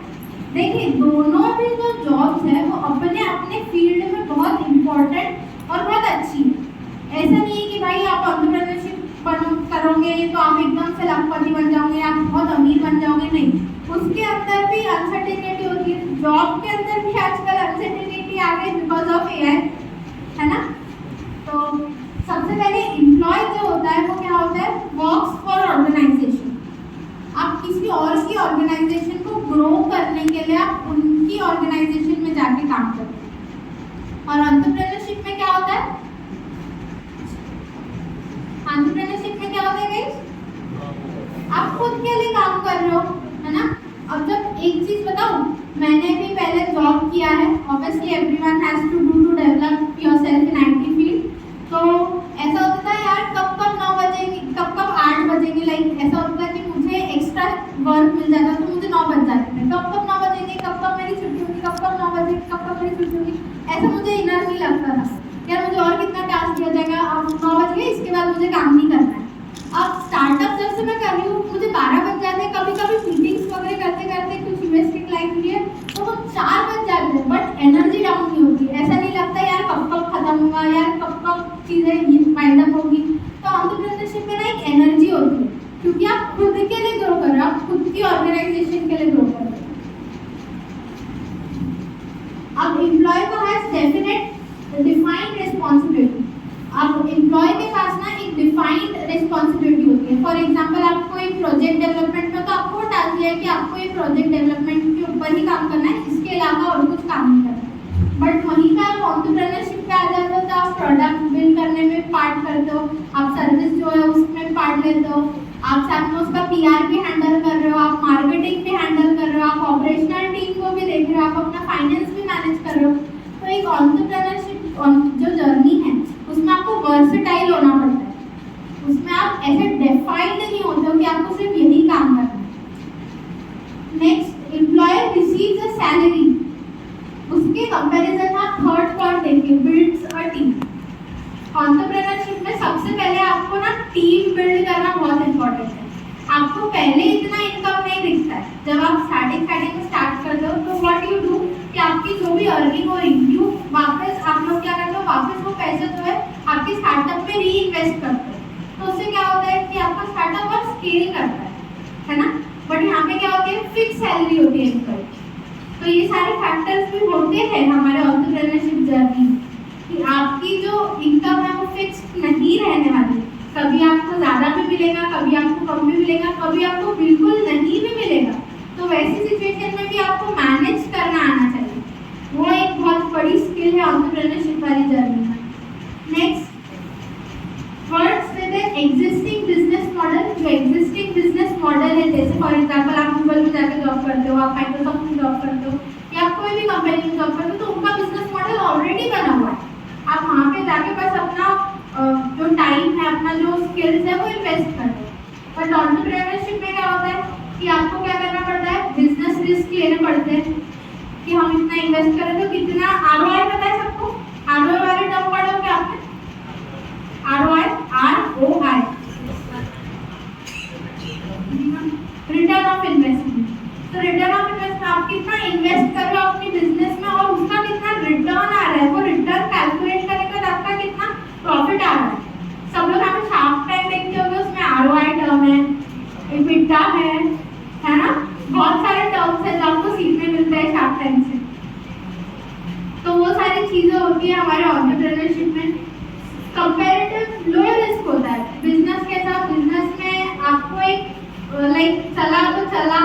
देखिए, दोनों भी जो जॉब्स है वो अपने अपने फील्ड में बहुत इम्पोर्टेंट और बहुत अच्छी है। ऐसा नहीं है कि भाई आप एंटरप्रेन्योरशिप करोगे तो आप एकदम से लाखपति बन जाओगे, आप बहुत अमीर बन जाओगे, नहीं। उसके अंदर भी अनसर्टेनिटी होती है। जॉब के अंदर भी आजकल अनसर्टेनिटी आ गई बिकॉज ऑफ AI, है ना। तो सबसे पहले एम्प्लॉय जो होता है वो क्या होता है? Works for organisation. आप किसी और की ऑर्गेनाइजेशन को ग्रो करने के लिए आप उनकी ऑर्गेनाइजेशन में जाके काम करते हैं। और एंटरप्रेन्योरशिप में क्या होता है? एंटरप्रेन्योरशिप में क्या होता है गाइस? आप खुद के लिए काम कर रहे हो, है ना। अब जब एक चीज बताऊं, मैंने भी पहले जॉब किया है। Obviously everyone has to develop yourself in IT field. तो ऐसा होता था यार, कब 9 बजेंगे, कब 8 बजेंगे, लाइक ऐसा होता था कि मुझे एक्स्ट्रा वर्क मिल जाता तो मुझे 9 बज जाते थे। कब 9 बजेंगे, कब मेरी छुट्टी होगी, कब 9 बजे, कब मेरी छुट्टी होगी, ऐसा मुझे इनर्जी लगता था यार, मुझे और कितना टास्क दिया जाएगा, अब 9 बज गए, इसके बाद मुझे काम नहीं करना है। अब स्टार्टअप जब से मैं कर रही हूँ, मुझे 12 बज जाते हैं, कभी कभी मीटिंग्स वगैरह करते करते कुछ यूएस के क्लाइंट लिए तो वो 4 बज जाते हैं, बट एनर्जी डाउन नहीं होती। ऐसा नहीं लगता यार कब खत्म होगा, यार कब चीज़ें वाइंड अप होगी। तो एंटरप्रेन्योरशिप में ना एक एनर्जी होती है, क्योंकि आप खुद के लिए ग्रो कर रहे हो, आप खुद की ऑर्गेनाइजेशन के लिए ग्रो कर रहे हो। अब एम्प्लॉय को हैज डेफिनेट डिफाइंड रिस्पॉन्सिबिलिटी। अब एम्प्लॉय के पास ना एक डिफाइंड रिस्पॉन्सिबिलिटी होती है। फॉर एग्जांपल, आपको एक प्रोजेक्ट डेवलपमेंट में तो आपको टास्क दिया है कि आपको ये प्रोजेक्ट डेवलपमेंट के ऊपर ही काम करना है, इसके अलावा और कुछ काम नहीं करना है। बट वहीं पर आप एंटरप्रेन्योरशिप पे आ जाते हो तो आप प्रोडक्ट बिल्ड करने में पार्ट करते हो, आप सर्विस जो है उसमें पार्ट लेते हो, आप साथ में उसका पीआर भी हैंडल कर रहे हो, आप मार्केटिंग भी हैंडल कर रहे हो, आप ऑपरेशनल टीम को भी देख रहे हो, आप अपना फाइनेंस भी मैनेज कर रहे हो। तो एक एंटरप्रेन्योरशिप जो जर्नी है उसमें आपको वर्सेटाइल होना पड़ता है, उसमें आप ऐसे डिफाइंड नहीं होते हो कि आपको सिर्फ यही काम करना है। Next, employer receives a salary, उसके कंपैरिजन आप थर्ड पॉइंट देखिए, बिल्ड्स अ टीम। एंटरप्रेन्योरशिप में सबसे पहले आपको ना टीम बिल्ड करना बहुत इंपॉर्टेंट है। आपको पहले इतना इनकम नहीं दिखता है, जब आप स्टार्टिंग में स्टार्ट करते हो तो व्हाट यू डू कि आपकी जो भी अर्निंग हो रही यू वापस आप लोग क्या करते हो, वापस वो पैसे जो है आपके स्टार्टअप में री इन्वेस्ट करते हो। तो उससे क्या होता है कि आपका स्टार्टअप और स्केल करता है ना। बट यहाँ पे क्या होती है, फिक्स सैलरी होती है इनकम। तो ये सारे फैक्टर्स भी होते हैं हमारे एंटरप्रेन्योरशिप जर्नी में कि आपकी जो इनकम है वो फिक्स्ड नहीं रहने वाली, कभी आपको ज़्यादा भी मिलेगा, कभी आपको कम भी मिलेगा, कभी आपको बिल्कुल नहीं भी मिलेगा। तो वैसी सिचुएशन में भी आपको मैनेज करना आना चाहिए, वो एक बहुत बड़ी स्किल है एंटरप्रेन्योरशिप वाली जर्नी में। Next, words with an existing business model. जो एग्जिस्टिंग बिजनेस मॉडल है, जैसे फॉर एग्जांपल आप गूगल में जाकर जॉब करते हो, आप माइक्रोसॉफ्ट में जॉब करते हो या कोई भी कंपनी में जॉब करते हो, तो उनका बिजनेस मॉडल ऑलरेडी बना हुआ है। आप वहाँ पे जाके बस अपना जो टाइम है, अपना जो स्किल्स है वो इन्वेस्ट करते हो। बट एंटरप्रेन्योरशिप में क्या होता है कि आपको क्या करना पड़ता है, बिजनेस रिस्क लेने पड़ते हैं कि हम इतना इन्वेस्ट करें तो कितना आरओआई पता है सबको। आरओआई वाले टर्म पढ़े हो क्या आपने? ROI, ROI, return of investment. तो रिटर्न ऑफ इन्वेस्टमेंट, आप कितना इन्वेस्ट कर रहे हो अपनी बिजनेस में और उसका कितना रिटर्न आ रहा है, वो रिटर्न कैलकुलेट करने के बाद आपका कितना प्रॉफिट आ रहा है। सब लोग यहाँ पे शार्क टैंक देखते होंगे, उसमें आरओआई टर्म है, इबिटा है ना, बहुत सारे टर्म्स है जो आपको सीखने मिलते हैं शार्क टैंक से। तो वो सारी चीजें होती है हमारे एंटरप्रेन्योरशिप में। कंपैरेटिव लो रिस्क होता है बिजनेस के साथ। बिजनेस में आपको एक चला तो चला,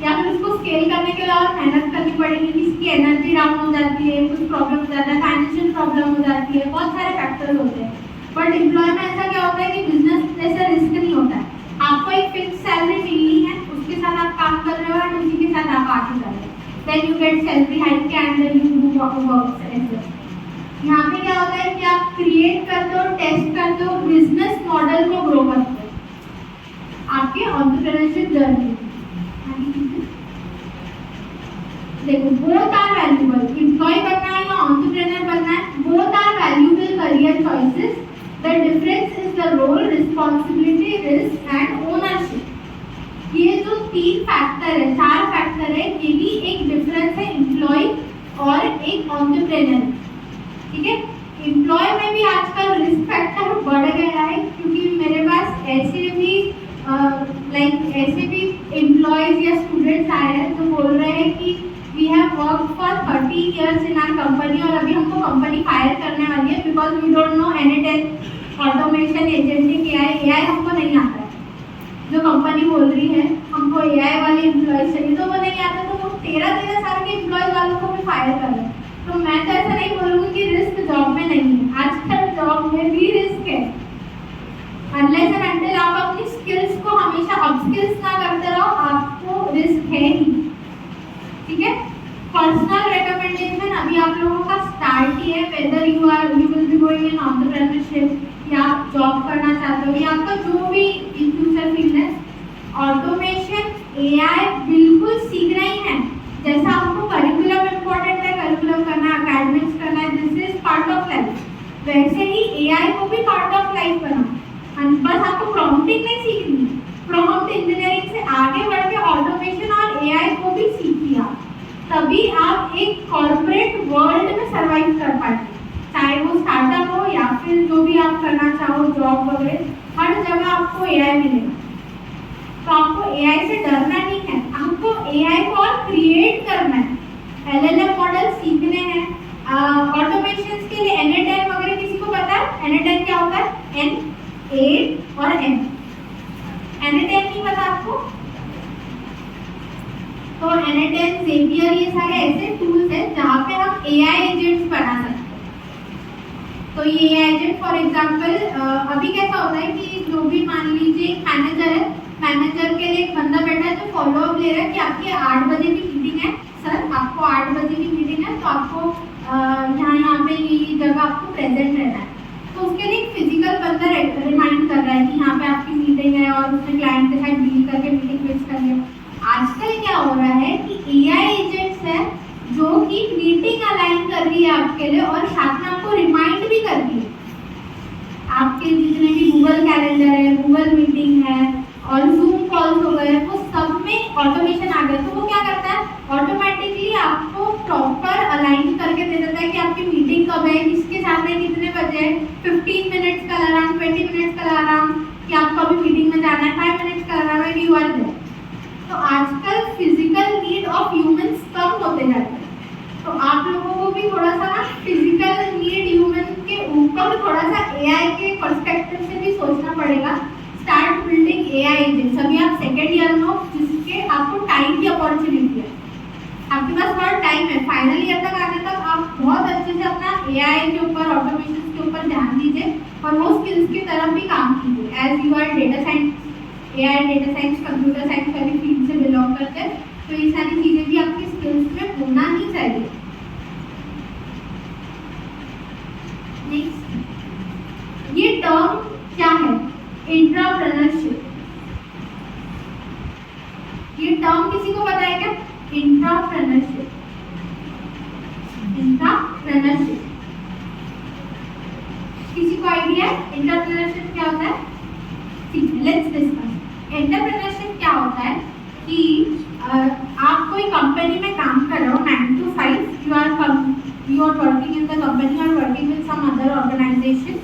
या फिर उसको स्केल करने के लिए और मेहनत करनी पड़ेगी, किसकी एनर्जी डाउन हो जाती है, कुछ प्रॉब्लम हो जाता है, फाइनेंशियल प्रॉब्लम हो जाती है, बहुत सारे फैक्टर्स होते हैं। बट एम्प्लॉय में ऐसा क्या होता है कि बिजनेस जैसा रिस्क नहीं होता है, आपको एक फिक्स सैलरी मिलनी है, उसके साथ आप काम कर रहे हो और उसी के साथ आप आगे जा रहे हो, then you get salary hike and you do work as well. यहाँ पे क्या होता है कि आप क्रिएट करते हो, टेस्ट करते हो, बिजनेस मॉडल को ग्रो करते हो आपके एंटरप्रेन्योरशिप जर्नी। देखो, बोथ आर वैल्यूबल, एम्प्लॉय बनना है या एंटरप्रेन्योर बनना है, both are valuable career choices. The difference is the role, responsibility, risk and ownership. ये जो 3 फैक्टर है, 4 फैक्टर है, ये भी एक डिफरेंस है एम्प्लॉय और एक एंटरप्रेन्योर। ठीक है, एम्प्लॉय में भी आजकल रिस्क फैक्टर बढ़ गया है, क्योंकि मेरे पास ऐसे भी एम्प्लॉयज या स्टूडेंट्स आए हैं जो बोल रहे हैं कि we have worked for 30 years in our company और अभी हमको कंपनी फायर करने वाली है because we don't know anything, automation, agentic, AI हमको नहीं आता है। जो कंपनी बोल रही है हमको एआई वाले एम्प्लॉयज चाहिए, तो वो नहीं आता, तो वो 13 साल के एम्प्लॉयज वालों को भी फायर कर रहे हैं। तो मैं तो ऐसा नहीं बोलूँगी कि रिस्क जॉब में नहीं है, आजकल जॉब में भी रिस्क है। अनलेस एंड अनटिल आप अपनी स्किल्स को हमेशा अपस्किल्स ना करते रहो, आपको रिस्क है ही। ठीक है, पर्सनल रिकमेंडेशन अभी आप लोगों का स्टार्ट ही है, whether you will be going in entrepreneurship या जॉब करना चाहते हो या आपका जो भी इन फ्यूचर फील्ड है, ऑटोमेशन, एआई बिल्कुल सीखना ही है। जैसा आपको करिकुलम इम्पोर्टेंट है, करिकुलम करना, एकेडमिक्स करना है, this is part of life, वैसे ही एआई को भी पार्ट ऑफ लाइफ बना। बस आपको प्रॉम्प्टिंग नहीं सीखनी, प्रॉम्प्ट इंजीनियरिंग से आगे बढ़ के ऑटोमेशन और एआई को भी सीखिए, तभी आप एक कॉर्पोरेट वर्ल्ड में सर्वाइव कर पाएंगे, चाहे वो स्टार्टअप हो या फिर जो भी आप करना चाहो, जॉब वगैरह, हर जगह आपको एआई मिलेगा। तो आपको एआई से डरना नहीं है, आपको एआई को और क्रिएट करना है, एलएलएम मॉडल सीखने हैं। ऑटोमेशन के लिए N8N वगैरह किसी को पता है? N8N क्या होता है? N8 और N, N10 नहीं पता आपको? तो N10, Zapier ये सारे ऐसे टूल्स हैं जहाँ पे हम AI एजेंट्स बना सकते हैं। तो ये AI एजेंट फॉर एग्जांपल अभी कैसा होता है कि जो भी मान लीजिए मैनेजर है, मैनेजर के लिए एक बंदा बैठा है जो फॉलो अप ले रहा है कि आपकी 8 बजे की मीटिंग है, सर आपको 8 बजे की मीटिंग है, तो आपको यहाँ पे ये जगह आपको प्रेजेंट रहना है। तो उसके लिए एक फिजिकल बंदा रिमाइंड कर रहा है कि यहाँ पे आपकी मीटिंग है और उसने क्लाइंट के साथ डील करके मीटिंग फिक्स कर लिया। आजकल क्या हो रहा है कि AI एजेंट्स है जो कि मीटिंग अलाइन कर रही है आपके लिए और साथ में आपको रिमाइंड भी कर रही है। आपके जितने भी गूगल कैलेंडर है, गूगल मीटिंग है और जूम कॉल्स हो गए, वो सब में ऑटोमेशन आ गया। तो वो क्या करता है, ऑटोमेटिकली आपको प्रॉपर अलाइन करके दे देता है कि आपकी मीटिंग कब है, किसके साथ है, कितने बजे है, 15 मिनट्स का अलार्म, 20 मिनट्स का अलार्म कि आपको अभी मीटिंग में जाना है, 5 मिनट्स का अलार्म है, यू आर देयर। तो आजकल फिजिकल नीड ऑफ ह्यूमंस कम होते जाते हैं, तो आप लोगों को भी थोड़ा सा ना फिजिकल नीड ह्यूमन के ऊपर थोड़ा सा AI के पर्सपेक्टिव से भी सोचना पड़ेगा। Start building AI agents. अभी आप सेकेंड ईयर में हो जिसके आपको टाइम की अपॉर्चुनिटी है, आपके पास बहुत टाइम है। फाइनल ईयर तक आने तक आप बहुत अच्छे से अपना AI के ऊपर, ऑटोमेशन के ऊपर ध्यान दीजिए और वो स्किल्स की तरफ भी काम कीजिए। As you are data science, AI data science, computer science वाली फील्ड से बिलोंग करते हैं, तो ये सारी चीज़ें भी आपकी स्किल्स में होना ही चाहिए। नेक्स्ट, ये टर्म क्या है? इंट्राप्रेन्योरशिप। ये टर्म किसी को पता है क्या? इंट्राप्रेन्योरशिप। इंट्राप्रेन्योरशिप किसी को आइडिया है इंट्राप्रेन्योरशिप क्या होता है? Let's discuss. एंटरप्रेन्योरशिप क्या होता है कि आप कोई कंपनी में काम कर रहे हो 9 to 5, you are working in the company, you are working with some other organisation.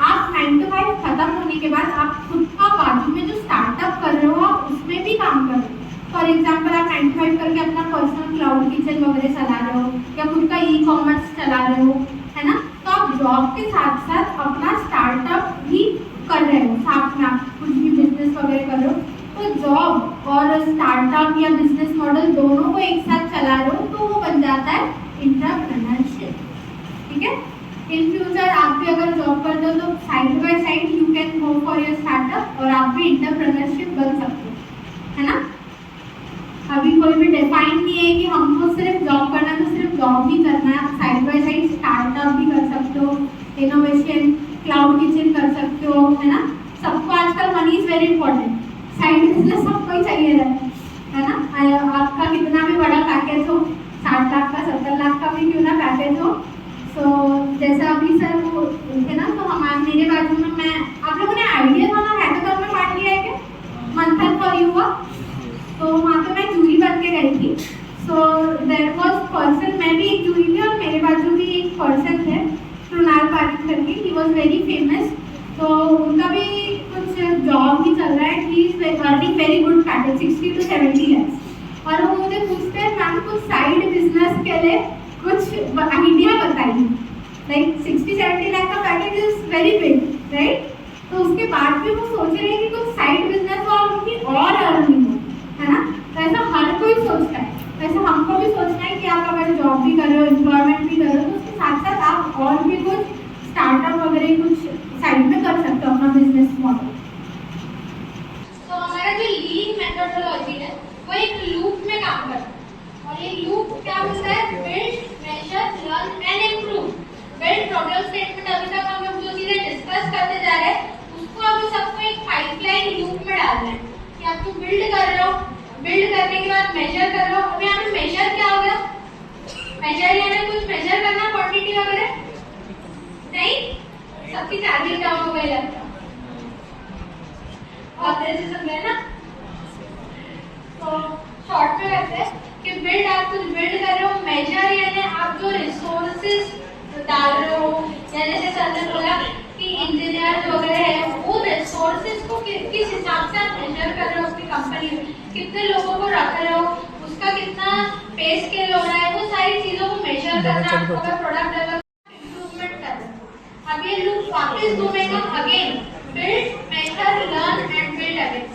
आप 9 to 5 खत्म होने के बाद आप खुद का बाजू में जो स्टार्टअप कर रहे हो आप उसमें भी काम कर रहे हो। फॉर एग्जाम्पल आप 9 to 5 करके अपना पर्सनल क्लाउड किचन वगैरह चला रहे हो या खुद का ई-कॉमर्स चला रहे हो, है ना? तो आप जॉब के साथ साथ अपना स्टार्टअप भी कर रहे हो, साथ में आप कुछ भी बिजनेस वगैरह कर रहे हो। तो जॉब और स्टार्टअप या बिजनेस मॉडल दोनों को एक साथ चला रहे हो तो वो बन जाता है इंट्राप्रेन्योरशिप। ठीक है, इन फ्यूचर आप भी अगर जॉब करते हो तो side by side you can go for your startup और आप भी इंटरप्रेन्योरशिप बन सकते हो, है ना? अभी कोई भी डिफाइन नहीं है कि हमको सिर्फ जॉब करना है तो सिर्फ जॉब ही करना है। आप साइड बाय साइड स्टार्टअप भी कर सकते हो, इनोवेशन, क्लाउड किचन कर सकते हो, है ना? सबको आजकल money is very important, side business सबको ही चाहिए रहता है ना? आपका कितना भी बड़ा पैकेज हो, 60 लाख का, 70 लाख का भी क्यों ना पैकेज हो। तो जैसा अभी सर वो है ना, तो हमारे मेरे बाजू में, मैं आप लोगों ने आइडिया था ना हैकाथॉन में पार्ट लिया है क्या? मंथन फॉर यू हुआ, तो वहाँ पे मैं जूरी बन के गई थी। सो देयर वाज पर्सन, मैं भी एक जूरी थी और मेरे बाजू भी एक पर्सन थे कृणाल पारिक करके, ही वाज वेरी फेमस। तो उनका भी कुछ जॉब भी चल रहा है, he is earning very good package 60 to 70 lakhs। और वो मुझे पूछते हैं मैम कुछ साइड बिजनेस के लिए कुछ आइडिया बताइए। लाइक 60-70 लाख का package is very big, right? तो उसके बाद भी वो सोच रहे हैं कि कुछ साइड बिजनेस और उनकी और अर्निंग हो, है ना? तो ऐसा हर कोई सोचता है, वैसे हमको भी सोचना है कि आप अगर जॉब भी कर रहे हो, एम्प्लॉयमेंट भी कर रहे हो, तो उसके साथ साथ आप और भी कुछ स्टार्टअप वगैरह कुछ साइड में कर सकते हो अपना बिजनेस मॉडल। तो हमारा जो लीन मेथोडोलॉजी है वो एक लूप में काम करता है और ये लूप क्या बोलता है? Build, measure, learn and improve. Build problem statement, अभी तक हम लोग जो चीजें डिस्कस करते जा रहे हैं उसको अभी सबको एक पाइपलाइन लूप में डालना है कि आप तो बिल्ड कर रहे हो, बिल्ड करने के बाद मेजर कर रहे हो। अभी यहाँ पे मेजर क्या होगा? मेजर यानी कुछ मेजर करना, क्वांटिटी वगैरह नहीं, सबकी चार्जिंग डाउन हो गई लगता है और तेज से समझे ना। तो शॉर्ट में कहते हैं कि बिल्ड, आप कुछ बिल्ड कर रहे हो। मेजर यानी आप जो रिसोर्सेज डाल रहे हो, या जैसे सर ने बोला कि इंजीनियर वगैरह है, वो रिसोर्सेज को किस हिसाब से आप मेजर कर रहे हो अपनी कंपनी में, कितने लोगों को रख रहे हो, उसका कितना पे स्केल हो रहा है, वो सारी चीजों को मेजर करना आपको अगर प्रोडक्ट डेवलप इम्प्रूवमेंट करना। अब ये लूप वापस घूमेगा again, build, measure, learn and build again.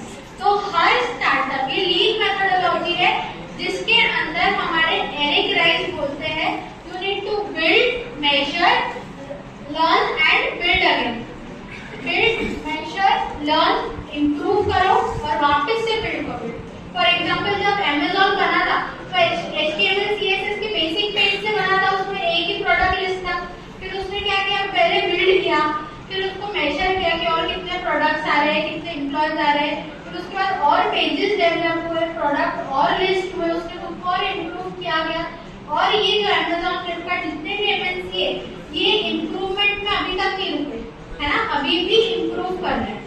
बोलते हैं you need to build, measure, learn and build again. Build, measure, learn, improve करो और वापस से बिल्ड करो। फॉर एग्जाम्पल जब Amazon बना था तो HTML CSS के बेसिक पेज से बना था, उसमें एक ही प्रोडक्ट लिस्ट था। फिर उसने क्या किया, पहले बिल्ड किया, फिर उसको मेजर किया कि और कितने प्रोडक्ट्स आ रहे हैं, कितने एम्प्लॉयज आ रहे हैं, फिर उसके बाद और पेजेस डेवलप हुए, प्रोडक्ट और लिस्ट हुए, उसके खुद को और इम्प्रूव किया गया। और ये जो Amazon, फ्लिपकार्ट जितने भी MNC है, ये इम्प्रूवमेंट में अभी तक नहीं रुके, है ना, अभी भी इम्प्रूव कर रहे हैं।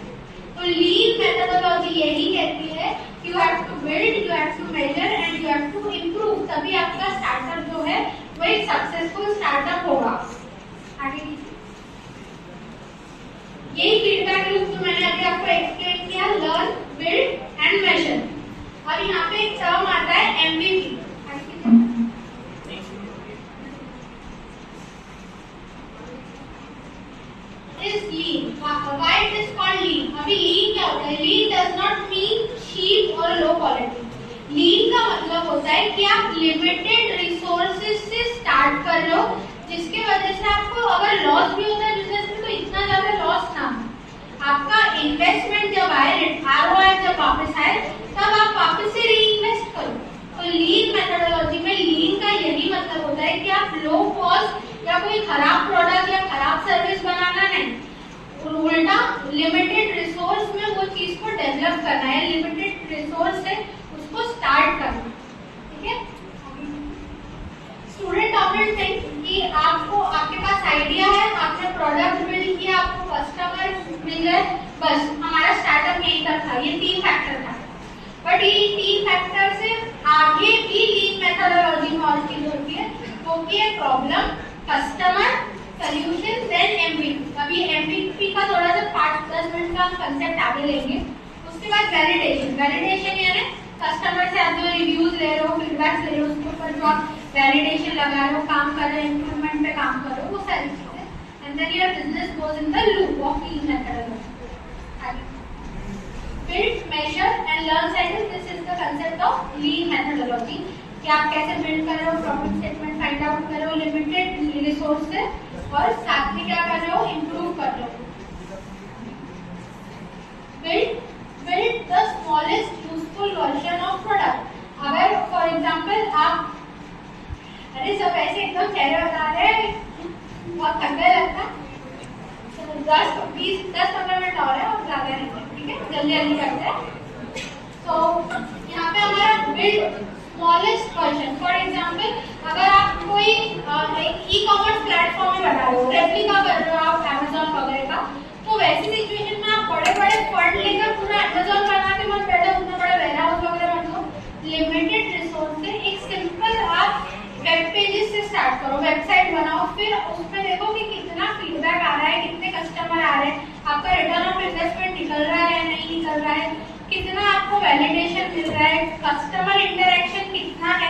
तो लीन मेथोडोलॉजी यही कहती है you have to build, you have to measure and you have to improve, तभी आपका स्टार्टअप जो है वो एक सक्सेसफुल स्टार्टअप होगा। आगे यही फीडबैक लूप जो मैंने अभी आपको एक्सप्लेन किया, लर्न, बिल्ड एंड मेजर। और यहाँ पे एक टर्म आता है MVP। is lean. Why it is called lean? अभी lean क्या होता है? Lean does not mean cheap or low quality. Lean का मतलब होता है कि आप limited resources से start कर लो, जिसके वजह से आपको अगर लॉस भी होता है बिजनेस में तो इतना ज्यादा लॉस ना हो। आपका इन्वेस्टमेंट जब आए, ROI जब वापस आए, तब आप वापस से रीइन्वेस्ट करो। तो लीन मेथोडोलॉजी में लीन का यही मतलब होता है कि आप लो कॉस्ट या कोई खराब प्रोडक्ट या खराब सर्विस बनाना नहीं, उल्टा लिमिटेड रिसोर्स में वो चीज को डेवलप करना है, लिमिटेड रिसोर्स से उसको स्टार्ट करना। ठीक है, स्टूडेंट ऑफेंड थिंक कि आपको, आपके पास आइडिया है, आपने प्रोडक्ट बिल्ड किया, आपको कस्टमर मिल गए, बस हमारा स्टार्टअप यहीं तक था, ये 3 फैक्टर था। बट ये 3 फैक्टर से आगे भी लीन मेथोडोलॉजी में और चीज होती है, वो भी है problem, customer, solution, then MVP। अभी MVP का थोड़ा सा 5-10 मिनट का कंसेप्ट आगे लेंगे। उसके बाद वैलिडेशन। वैलिडेशन यानी कस्टमर से आप जो रिव्यूज ले रहे हो, फीडबैक ले रहे हो, उसके ऊपर जो आप वैलिडेशन लगा रहे हो, काम कर रहे हो, इंप्रूवमेंट पे काम कर रहे हो, वो सारी चीजें। And then your business goes in the loop of lean methodology. Build, measure and learn cycle. This is the concept of lean methodology. कि आप कैसे बिल्ड कर रहे हो, प्रॉब्लम स्टेटमेंट फाइंड आउट कर रहे हो लिमिटेड रिसोर्स से, और साथ में क्या कर रहे हो, इम्प्रूव कर रहे हो। Build the smallest useful version of product. अगर फॉर एग्जांपल आप, अरे सब ऐसे एकदम चेहरे बता रहे हैं, बहुत थक गए लगता, 10-15 मिनट और है और ज्यादा नहीं, ठीक है, जल्दी जल्दी करते हैं। तो यहाँ पे हमारा build smallest version. For example अगर आप कोई ई-कॉमर्स प्लेटफॉर्म में बना रहे हो, रेप्लिका कर रहे हो आप Amazon वगैरह का, तो वैसी सिचुएशन में आप बड़े बड़े फंड लेकर पूरा Amazon बना के मत बैठो, उतना बड़ा वेयरहाउस वगैरह मत लो। लिमिटेड रिसोर्स से एक सिंपल आप वेब पेजेस से स्टार्ट करो, वेबसाइट बनाओ, फिर उसमें देखो कि कितना फीडबैक आ रहा है, कितने कस्टमर आ रहे हैं, आपका रिटर्न ऑफ इन्वेस्टमेंट निकल रहा है नहीं निकल रहा है, कितना आपको वैलिडेशन मिल रहा है, कस्टमर इंटरेक्शन कितना है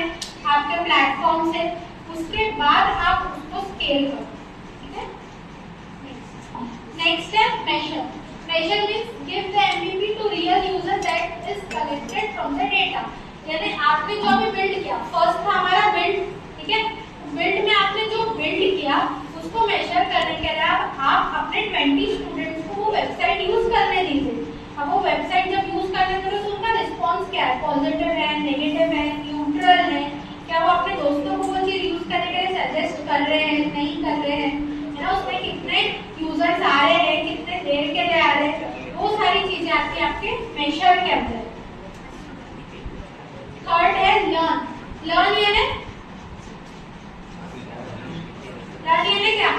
आपके प्लेटफॉर्म से। उसके बाद आप उसको स्केल करो। ठीक है, नेक्स्ट है measure. Measure means give the MVP to real user that is collected from the data. यानी आपने जो अभी बिल्ड किया, फर्स्ट था हमारा बिल्ड, ठीक है, बिल्ड में आपने जो बिल्ड किया उसको मेजर करने के लिए आप अपने 20 स्टूडेंट्स को वो वेबसाइट यूज करने दीजिए। अब वो वेबसाइट जब यूज करने के लिए तो उनका रिस्पॉन्स क्या है, पॉजिटिव है, नेगेटिव है, न्यूट्रल है, क्या वो अपने दोस्तों को वो चीज यूज करने के लिए सजेस्ट कर रहे हैं, नहीं कर रहे हैं, है ना, उसमें कितने यूजर्स आ रहे हैं, कितने देर के लिए आ रहे हैं, वो सारी चीजें आती है आपके मेजर के अंदर। थर्ड है लर्न। लर्न यानी क्या,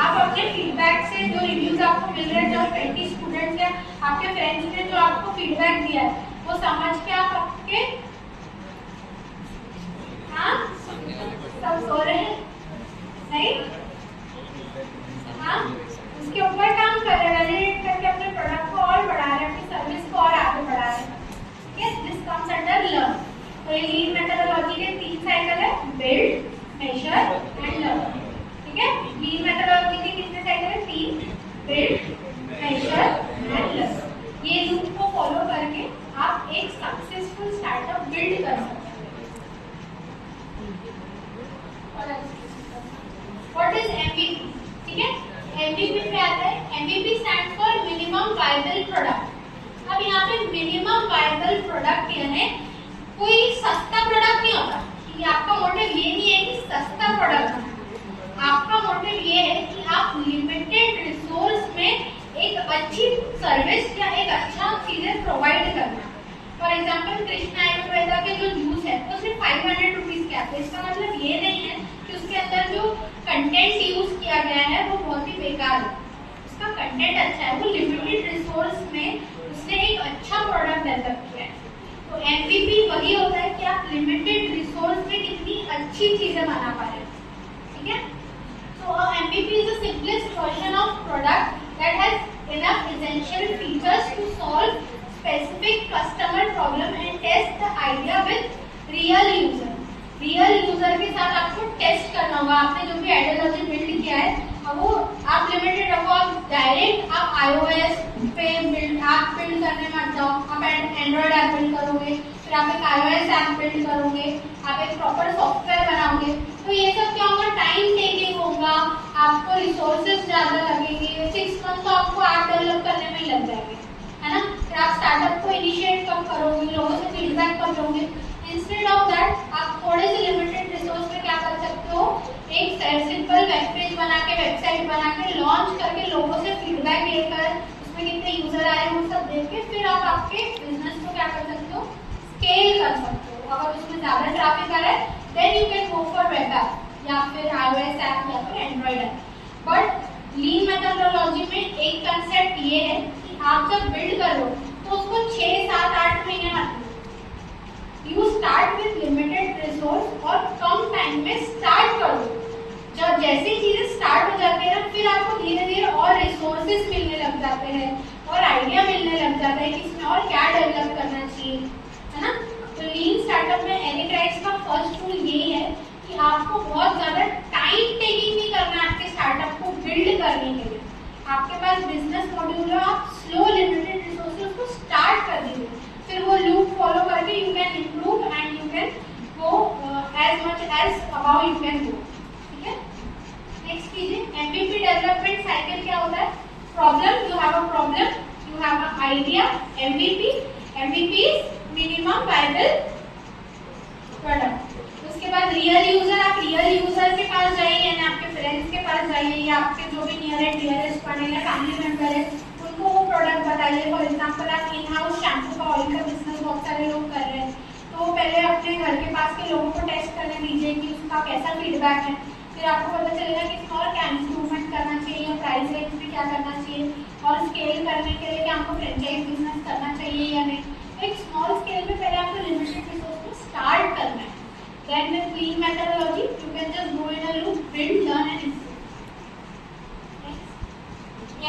आप अपने फीडबैक से जो रिव्यूज आपको मिल रहे हैं, जो 20 स्टूडेंट्स हैं, आपके फ्रेंड्स ने जो आपको फीडबैक दिया है, वो समझ के आप आपके, हाँ सब सो रहे हैं नहीं, हाँ उसके ऊपर काम कर रहे हैं, वैलिडेट करके अपने प्रोडक्ट को और बढ़ा रहे हैं, अपनी सर्विस को और आगे बढ़ा रहे हैं। ठीक है, दिस कम्स अंडर लर्न। तो ये लीन मेथोडोलॉजी के 3 साइकिल है, बिल्ड, मेजर एंड लर्न। ठीक है, लीन मेथोडोलॉजी के कितने साइकिल है, 3, बिल्ड, मेजर एंड लर्न। ये लूप को फॉलो करके आप एक सक्सेसफुल स्टार्टअप बिल्ड कर सकते हैं। और MVP पे आता है। MVP stand for minimum viable product. अब यहाँ पे मिनिमम वायबल प्रोडक्ट यानी कोई सस्ता प्रोडक्ट नहीं होता। ये आपका मोटिव ये नहीं है कि सस्ता प्रोडक्ट बनाना, आपका मोटिव ये है कि आप लिमिटेड रिसोर्स में एक अच्छी सर्विस या एक अच्छा चीजें प्रोवाइड करना। फॉर एग्जाम्पल कृष्णा आयुर्वेदा के जो जूस है वो सिर्फ 500 रुपीज के आते हैं। इसका मतलब ये नहीं है कि उसके अंदर जो कंटेंट यूज किया गया है वो बहुत ही बेकार है। उसका कंटेंट अच्छा है, वो लिमिटेड रिसोर्स में उसने एक अच्छा प्रोडक्ट डेवलप किया है। तो MVP वही होता है कि आप लिमिटेड रिसोर्स में कितनी अच्छी चीजें बना पा रहे हैं। ठीक है, so MVP is the simplest version of product that has enough essential features to solve specific customer problem and test the idea with real user। Real user के साथ आपको टेस्ट करना होगा। आपने जो भी आइडियोलॉजी बिल्ड किया है अब वो आप लिमिटेड रखो, आप डायरेक्ट आप iOS पे बिल्ड ऐप बिल्ड करने मत जाओ। आप एंड्रॉइड ऐप बिल्ड करोगे, फिर आप एक iOS ऐप बिल्ड करोगे, आप एक प्रॉपर सॉफ्टवेयर बनाओगे, तो ये सब क्या होगा, टाइम टेकिंग होगा, आपको रिसोर्सेज ज्यादा लगेंगे। 6 मंथ तो आपको ऐप डेवलप करने में ही लग जाएंगे, है ना। फिर आप स्टार्टअप को इनिशिएट कब करोगे, लोगों से फीडबैक कब लोगे। इंस्टेड ऑफ दैट आप थोड़े से लिमिटेड रिसोर्स में क्या कर सकते हो, एक सिंपल वेब पेज बना के, वेबसाइट बना के, लॉन्च करके, लोगों से फीडबैक लेकर, उसमें कितने यूजर आए वो सब देख के फिर आप आपके बिजनेस को क्या कर सकते हो, स्केल कर सकते हो। अगर उसमें ज्यादा ट्रैफिक आ रहा है then you can go for web app या फिर iOS ऐप या फिर Android app. But lean methodology में एक कंसेप्ट ये है कि आप जब बिल्ड करो तो उसको 6, 7, 8 महीने मत। You start with limited resource और कम टाइम में स्टार्ट करो। जब जैसे चीजें स्टार्ट हो जाती है ना, फिर आपको धीरे धीरे और रिसोर्सेज मिलने लग जाते हैं और आइडिया मिलने लग जाता है कि इसमें और क्या डेवलप करना चाहिए, है ना। तो लीन स्टार्टअप में एनिट्राइक्स का फर्स्ट रूल यही है कि आपको बहुत ज्यादा टाइम टेकिंग नहीं करना है आपके स्टार्टअप को बिल्ड करने के लिए। आपके पास बिजनेस मॉड्यूल है, आप स्लो लिमिटेड रिसोर्सेज को स्टार्ट कर दीजिए, फिर वो लूप फॉलो करके you can improve and you can go as much as about you can go. ठीक है, नेक्स्ट कीजिए। MVP डेवलपमेंट साइकिल क्या होता है, problem, you have a problem, you have a idea, MVP minimum viable product. उसके बाद real user, आप real user के पास जाइए यानी आपके फ्रेंड्स के पास जाइए या आपके जो भी नियर एंड डियरेस्ट पड़े या फैमिली मेंबर है उनको वो प्रोडक्ट बताइए। फॉर एग्जांपल आप इन हाउस शैम्पू का ऑयल का बिजनेस बहुत सारे लोग कर रहे हैं, तो पहले अपने घर के पास के लोगों को टेस्ट करने दीजिए कि उसका कैसा फीडबैक है। फिर आपको पता चलेगा कि इसमें और क्या इम्प्रूवमेंट करना चाहिए, प्राइस रेंज में क्या करना चाहिए, और स्केल करने के लिए क्या हमको फ्रेंचाइज बिजनेस करना चाहिए या नहीं। एक स्मॉल स्केल में पहले आपको लिमिटेड रिसोर्स को स्टार्ट करना है। Then with lean methodology, you can just go in a loop, build, learn and improve.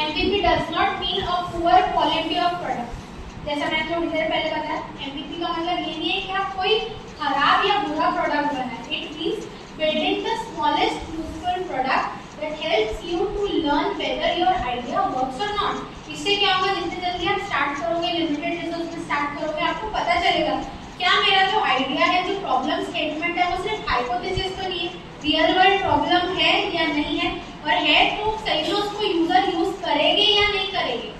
MVP does not mean a poor quality of product. जैसा मैंने थोड़ी देर पहले बताया, MVP का मतलब ये नहीं है कि आप कोई खराब या बुरा प्रोडक्ट बनाए। It means building the smallest useful product that helps you to learn whether your idea works or not. इससे क्या होगा, जितने जल्दी आप स्टार्ट करोगे, लिमिटेड रिसोर्स में स्टार्ट करोगे, आपको पता चलेगा क्या मेरा जो आइडिया है, जो प्रॉब्लम स्टेटमेंट है, वो सिर्फ हाइपोथेसिस तो नहीं है, रियल वर्ल्ड प्रॉब्लम है या नहीं है, और है तो सही में उसको यूजर यूज करेंगे या नहीं करेंगे,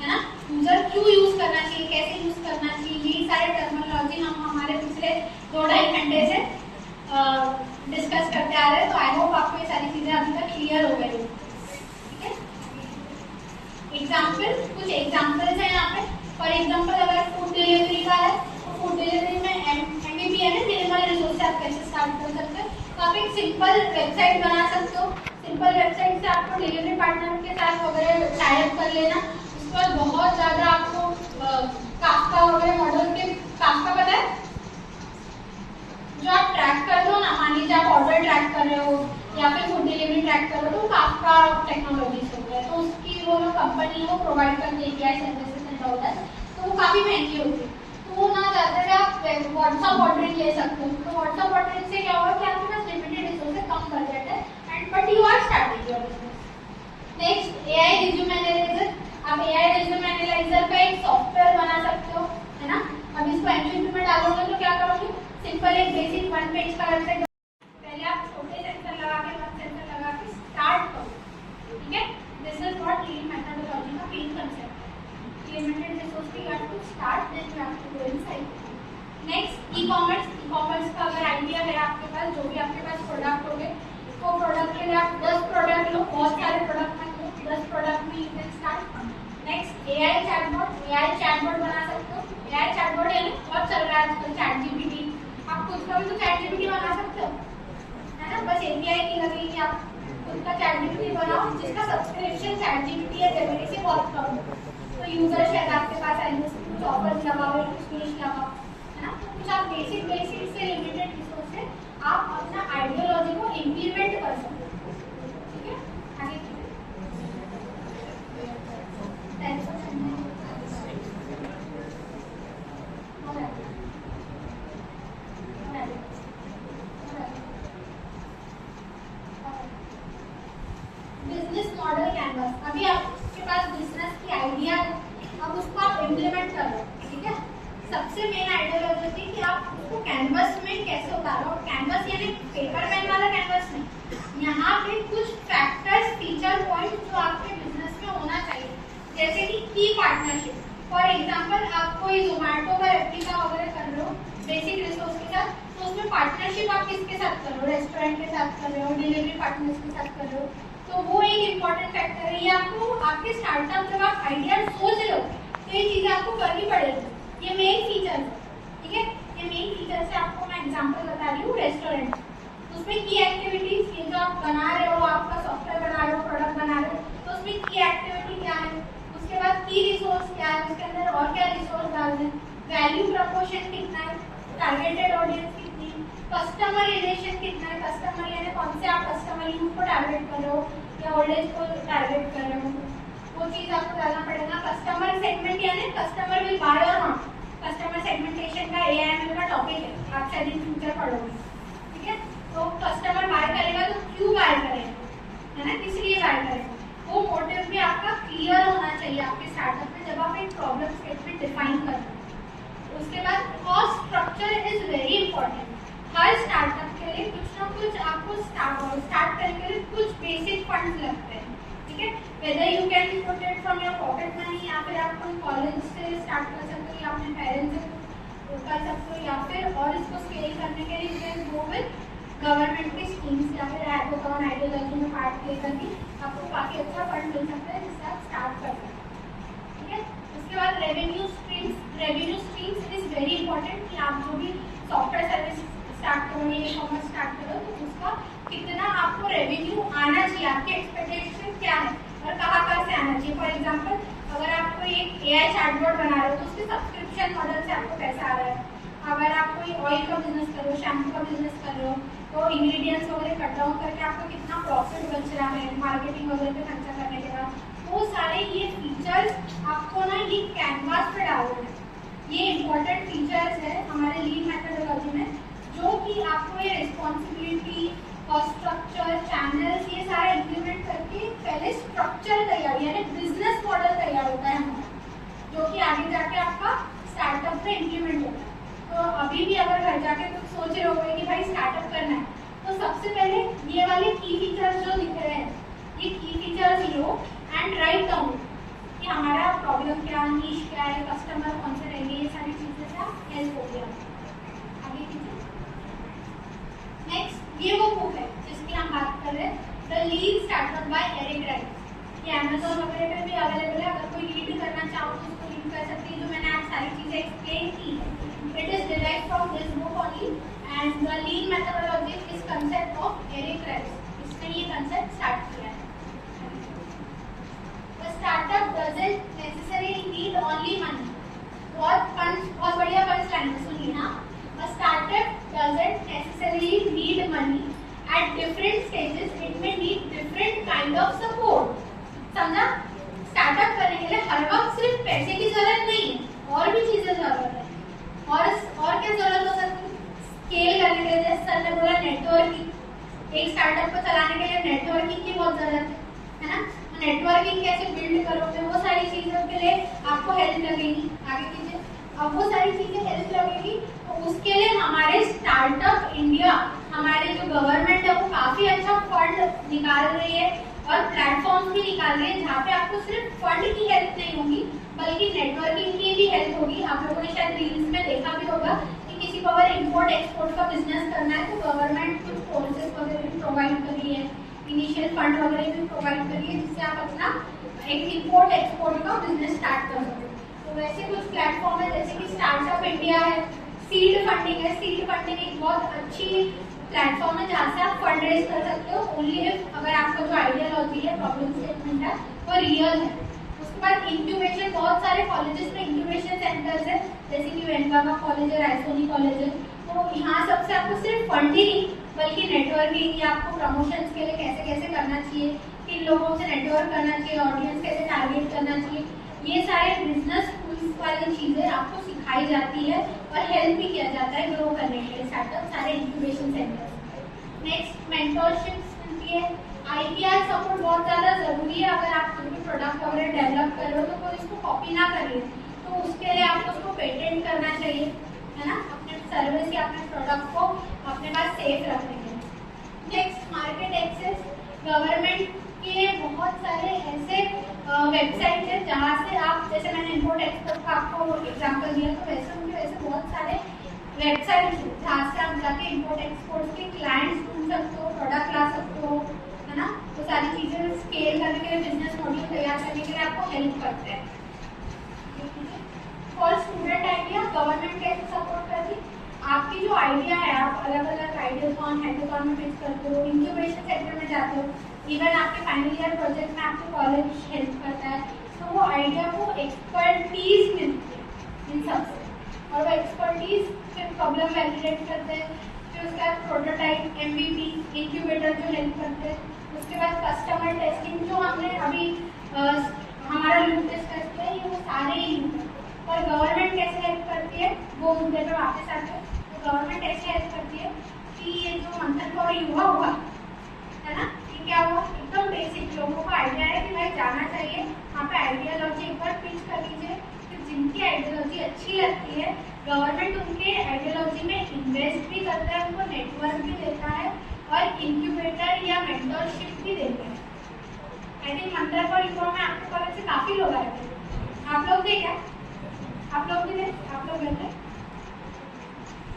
है ना। यूजर क्यों यूज करना चाहिए, कैसे यूज करना चाहिए, यही सारे टर्मिनोलॉजी हम हमारे पिछले 2-2.5 घंटे से डिस्कस करते आ रहे हैं। तो आई होप आपको ये सारी चीजें अभी तक क्लियर हो गई। ठीक है, एग्जाम्पल, कुछ एग्जाम्पल्स हैं यहाँ पे। फॉर एग्जाम्पल अगर फूड डिलीवरी का है, फूड डिलीवरी में MVP है ना, मिनिमल रिसोर्स से आप कैसे स्टार्ट कर सकते हो। तो आप एक सिंपल वेबसाइट बना सकते हो। सिंपल वेबसाइट से आपको डिलीवरी पार्टनर के साथ वगैरह टाई अप कर लेना। उसके बाद बहुत ज़्यादा आपको काफ्का वगैरह मॉडल के, काफ्का पता है जो आप ट्रैक कर दो ना, मान लीजिए आप ऑर्डर ट्रैक कर रहे हो या फिर फूड डिलीवरी ट्रैक कर रहे हो, तो काफ्का टेक्नोलॉजी से होता है। तो उसकी वो जो कंपनी है वो प्रोवाइड करती है API services and all that, तो वो काफ़ी महंगी होती है। तो ना ज़्यादा आप व्हाट्सअप ऑर्डरिंग ले सकते हो। तो व्हाट्सअप ऑर्डरिंग से क्या होगा कि आपके पास लिमिटेड रिसोर्सेज कम बजट है and but you are starting your business. Next AI resume analyser. आप AI रिज्यूम एनालाइजर का एक सॉफ्टवेयर बना सकते हो, है ना। अब इसको MVP में डालोगे तो क्या करोगे, सिंपल एक बेसिक 1 पेज का वेबसाइट, पहले आप छोटे सेंसर लगा के 1 सेंसर लगा के स्टार्ट करो। ठीक है, दिस एआई चैटबॉट बना सकते हो। एआई चैटबॉट यानी बहुत चल रहा है आजकल, चैट जीपीटी। आप खुद का भी तो चैट जीपीटी बना सकते हो, है ना। बस एपीआई की लगेगी कि आप खुद का चैट जीपीटी बनाओ जिसका सब्सक्रिप्शन चैट जीपीटी या जेमिनी से बहुत कम हो, तो यूजर शायद आपके पास आएंगे, कुछ ऑफर्स लगाओ, कुछ लगाओ, है ना। तो कुछ आप बेसिक से लिमिटेड रिसोर्स से आप अपना आइडियोलॉजी को इम्प्लीमेंट कर सकते हो, ठीक है। आगे बिजनेस मॉडल कैनवास। अभी आपके पास बिजनेस की आइडिया है, अब उसको आप इम्प्लीमेंट कर लो, ठीक है। सबसे मेन आइडियोलॉजी होती है कि आप उसको कैनवस में कैसे उतारो। कैनवस यानी पेपर पेन वाला कैनवस नहीं, यहाँ पे कुछ फैक्टर्स, फीचर पॉइंट जो आपके बिजनेस में होना चाहिए, जैसे कि की पार्टनरशिप। फॉर एग्जांपल आप कोई जोमेटो का रेप्लिका वगैरह कर रहे हो बेसिक रिसोर्स के साथ, तो उसमें पार्टनरशिप आप किसके साथ कर रहे हो, रेस्टोरेंट के साथ कर रहे हो, डिलीवरी पार्टनर्स के साथ कर रहे हो, तो वो एक इम्पॉर्टेंट फैक्टर है। ये आपको आपके स्टार्टअप जब आप आइडिया सोच रहे हो तो ये चीजें आपको करनी पड़ेगी। ये मेन फीचर है, ठीक है। ये मेन फीचर से आपको मैं एग्जांपल बता रही हूँ। रेस्टोरेंट, उसमें की एक्टिविटीज, ये जो आप बना रहे हो, आपका सॉफ्टवेयर बना रहे हो, प्रोडक्ट बना रहे हो, तो उसमें की एक्टिविटी क्या है, उसके बाद की रिसोर्स क्या है, उसके अंदर और क्या रिसोर्स डाल दें, वैल्यू प्रपोर्शन कितना है, टारगेटेड ऑडियंस कितनी, कस्टमर रिलेशन कितना है, कस्टमर यानी कौन से आप कस्टमर यूथ को टारगेट कर रहे हो या ओल्ड एज को टारगेट कर रहे हो, वो चीज आपको डालना पड़ेगा। कस्टमर सेगमेंट यानी कस्टमर विल बाय और नॉट, कस्टमर सेगमेंटेशन का एआईएमएल का टॉपिक है, आप शायद इन फ्यूचर पढ़ोगे, ठीक है। तो कस्टमर बाय करेगा तो क्यों बाय करेगा, है ना, किस लिए बाय करेगा, वो मोटिव भी आपका क्लियर होना चाहिए आपके स्टार्टअप में जब आप एक प्रॉब्लम स्टेटमेंट डिफाइन कर रहे हो। उसके बाद cost structure is very important. Her startup के लिए कुछ ना कुछ आपको स्टार्ट करने के लिए कुछ बेसिक फंड्स लगते हैं, ठीक है। Whether you can put it from your pocket money, या फिर आप कोई कॉलेज से स्टार्ट कर सकते हो, या अपने पेरेंट्स से कर सकते हो, या फिर और इसको स्केल करने के लिए you can go with government की स्कीम्स, या फिर हैकाथॉन आइडियोलॉजी में पार्ट लेकर भी आपको काफ़ी अच्छा फंड मिल सकता है जिससे आप स्टार्ट कर सकते हैं, ठीक है। उसके बाद revenue streams is very important कि आप जो भी सॉफ्टवेयर सर्विस स्टार्ट करोगे, ई कॉमर्स स्टार्ट करो, तो उसका कितना आपको रेवेन्यू आना चाहिए, आपके एक्सपेक्टेशन क्या है और कहाँ से आना चाहिए। फॉर एग्जांपल अगर आप कोई एक एआई चैटबॉट बना रहे हो तो उसके सब्सक्रिप्शन मॉडल से आपको पैसा आ रहा है। अगर आप कोई ऑयल का बिजनेस कर रहे हो, शैम्पू का बिजनेस कर रहे हो, तो इंग्रेडिएंट्स वगैरह कट डाउन करके आपको कितना प्रॉफिट बच रहा है मार्केटिंग वगैरह पे खर्चा करने के बाद, वो सारे ये फीचर्स आपको ना ये कैनवास पे डालना है। ये इंपॉर्टेंट फीचर्स है हमारे लीन मेथोडोलॉजी में, जो कि आपको ये रिस्पॉन्सिबिलिटी, कॉस्ट स्ट्रक्चर, चैनल्स, ये सारा इम्प्लीमेंट करके पहले स्ट्रक्चर तैयार यानी बिजनेस मॉडल तैयार होता है हमारा, जो कि आगे जाके आपका स्टार्टअप में इम्प्लीमेंट होता है। तो अभी भी अगर घर जाके कुछ सोच रहे होगे कि भाई स्टार्टअप करना है, तो सबसे पहले ये वाले की फीचर्स जो दिख रहे हैं, ये की features low and write down कि हमारा प्रॉब्लम क्या, नीश क्या है, कस्टमर कौन से रहेंगे, ये सारी चीज़ें से आप हेल्प हो गया। आगे कीजिए। नेक्स्ट ये वो बुक है जिसकी हम बात कर रहे हैं, the lean startup by Eric Ries. ये अमेजोन वगैरह पे भी अवेलेबल है, अगर कोई रीड करना चाहो तो उसको रीड कर सकती है। जो मैंने आज सारी चीज़ें एक्सप्लेन की है, it is derived from this book only, and the lean methodology is concept of Eric Rice. इसने ये concept start किया है। The startup doesn't necessarily need only money. बहुत बढ़िया पंच लाइन है, सुनिए ना। A startup doesn't necessarily need money. At different stages, it may need different kind of support. समझा? स्टार्टअप करने के लिए हर वक्त सिर्फ पैसे की जरूरत नहीं है, और भी चीजें जरूरत है। और क्या जरूरत हो सकती है? स्केल करने के लिए, जैसे सर ने बोला नेटवर्किंग, एक स्टार्टअप को चलाने के लिए नेटवर्किंग की बहुत जरूरत है ना। तो नेटवर्किंग कैसे बिल्ड करोगे, वो सारी चीजों के लिए आपको हेल्प लगेगी। आगे कीजिए। अब वो सारी चीजें हेल्प लगेगी तो उसके लिए हमारे स्टार्टअप इंडिया, हमारे जो गवर्नमेंट है वो काफी अच्छा फंड निकाल रही है और प्लेटफॉर्म भी निकाल रहे हैं जहाँ पे आपको सिर्फ फंड की हेल्प नहीं होगी बल्कि नेटवर्किंग की भी हेल्प होगी। आप लोगों ने शायद रील्स में देखा भी होगा कि किसी को अगर इंपोर्ट एक्सपोर्ट का बिजनेस करना है तो गवर्नमेंट कुछ कोर्सेज वगैरह भी प्रोवाइड कर रही है, इनिशियल फंड वगैरह भी प्रोवाइड करिए जिससे आप अपना एक इंपोर्ट एक्सपोर्ट का बिजनेस स्टार्ट कर सकें। तो वैसे कुछ प्लेटफॉर्म है जैसे कि स्टार्टअप इंडिया है, सीड फंडिंग है। सीड फंडिंग एक बहुत अच्छी प्लेटफॉर्म है जहाँ से आप फंड रेज कर सकते हो ओनली इफ अगर आपका जो आइडियोलॉजी है, प्रॉब्लम स्टेटमेंट है, वो रियल है। उसके बाद इंक्यूबेशन, बहुत सारे कॉलेजेस में इंक्यूबेशन सेंटर्स है जैसे कि वेंकामा कॉलेज है, रायसोनी कॉलेज है। तो यहाँ सबसे आपको सिर्फ फंड ही नहीं बल्कि नेटवर्किंग या आपको प्रमोशंस के लिए कैसे कैसे करना चाहिए, किन लोगों से नेटवर्क करना चाहिए, ऑडियंस कैसे टारगेट करना चाहिए, ये सारे बिजनेस टूल्स वाली चीजें आपको सिखाई जाती है और हेल्प भी किया जाता है ग्रो करने के लिए स्टार्टअप सारे इंक्यूबेशन सेंटर्स। नेक्स्ट मेंटरशिप्स मिलती है। आईपीआर सपोर्ट बहुत ज़्यादा ज़रूरी है। अगर आप कोई भी प्रोडक्ट वगैरह डेवलप कर रहे हो तो कोई इसको कॉपी ना करिए, तो उसके लिए आपको उसको पेटेंट करना चाहिए, है ना, अपने सर्विस या अपने प्रोडक्ट को अपने पास सेफ रखने के लिए। Next market access. गवर्नमेंट के बहुत सारे ऐसे वेबसाइट है जहाँ से आप, जैसे मैंने इम्पोर्ट एक्सपोर्ट का आपको एग्जाम्पल दिया, तो वैसे बहुत सारे वेबसाइट है जहाँ से आप जाके इम्पोर्ट एक्सपोर्ट के क्लाइंट्स ढूंढ सकते हो, प्रोडक्ट ला सकते हो, है ना। तो सारी चीजें स्केल करने के लिए, बिजनेस मॉडल तैयार करने के लिए आपको हेल्प करते हैं। फॉर स्टूडेंट आइडिया, गवर्नमेंट कैसे सपोर्ट करती है? आपकी जो आइडिया है, आप अलग अलग आइडियाथॉन हैकाथॉन में पिच करते हो, इंक्यूबेशन सेंटर में जाते हो, इवन आपके फाइनल ईयर प्रोजेक्ट में आपको कॉलेज हेल्प करता है, तो वो आइडिया को एक्सपर्टीज मिलती है इन सबसे, और वो एक्सपर्टीज फिर प्रॉब्लम वैलिडेट करते हैं, फिर उसके बाद प्रोटोटाइप, एमवीपी, इंक्यूबेटर जो हेल्प करते हैं, उसके बाद कस्टमर टेस्टिंग जो हमने अभी हमारा लूप डिस्कस किया, ये वो सारे ही लूप है। और गवर्नमेंट कैसे हेल्प करती है वो मुद्दे पर वापस आते हैं। तो गवर्नमेंट कैसे हेल्प करती है कि ये जो मंथन का युवा हुआ है ना, ये क्या हुआ, एकदम बेसिक लोगों को आइडिया है कि भाई जाना चाहिए वहाँ पे, आइडियोलॉजी एक बार पिच कर लीजिए, फिर जिनकी आइडियोलॉजी अच्छी लगती है गवर्नमेंट उनके आइडियोलॉजी में इन्वेस्ट भी करता है, उनको नेटवर्क भी देता है और इंक्यूबेटर या मेंटरशिप भी देते हैं। आई थिंक मंथन का युवा में आपके कॉलेज से काफ़ी लोग आए थे, आप लोग थे क्या? आप लोग भी थे, आप लोग गए थे।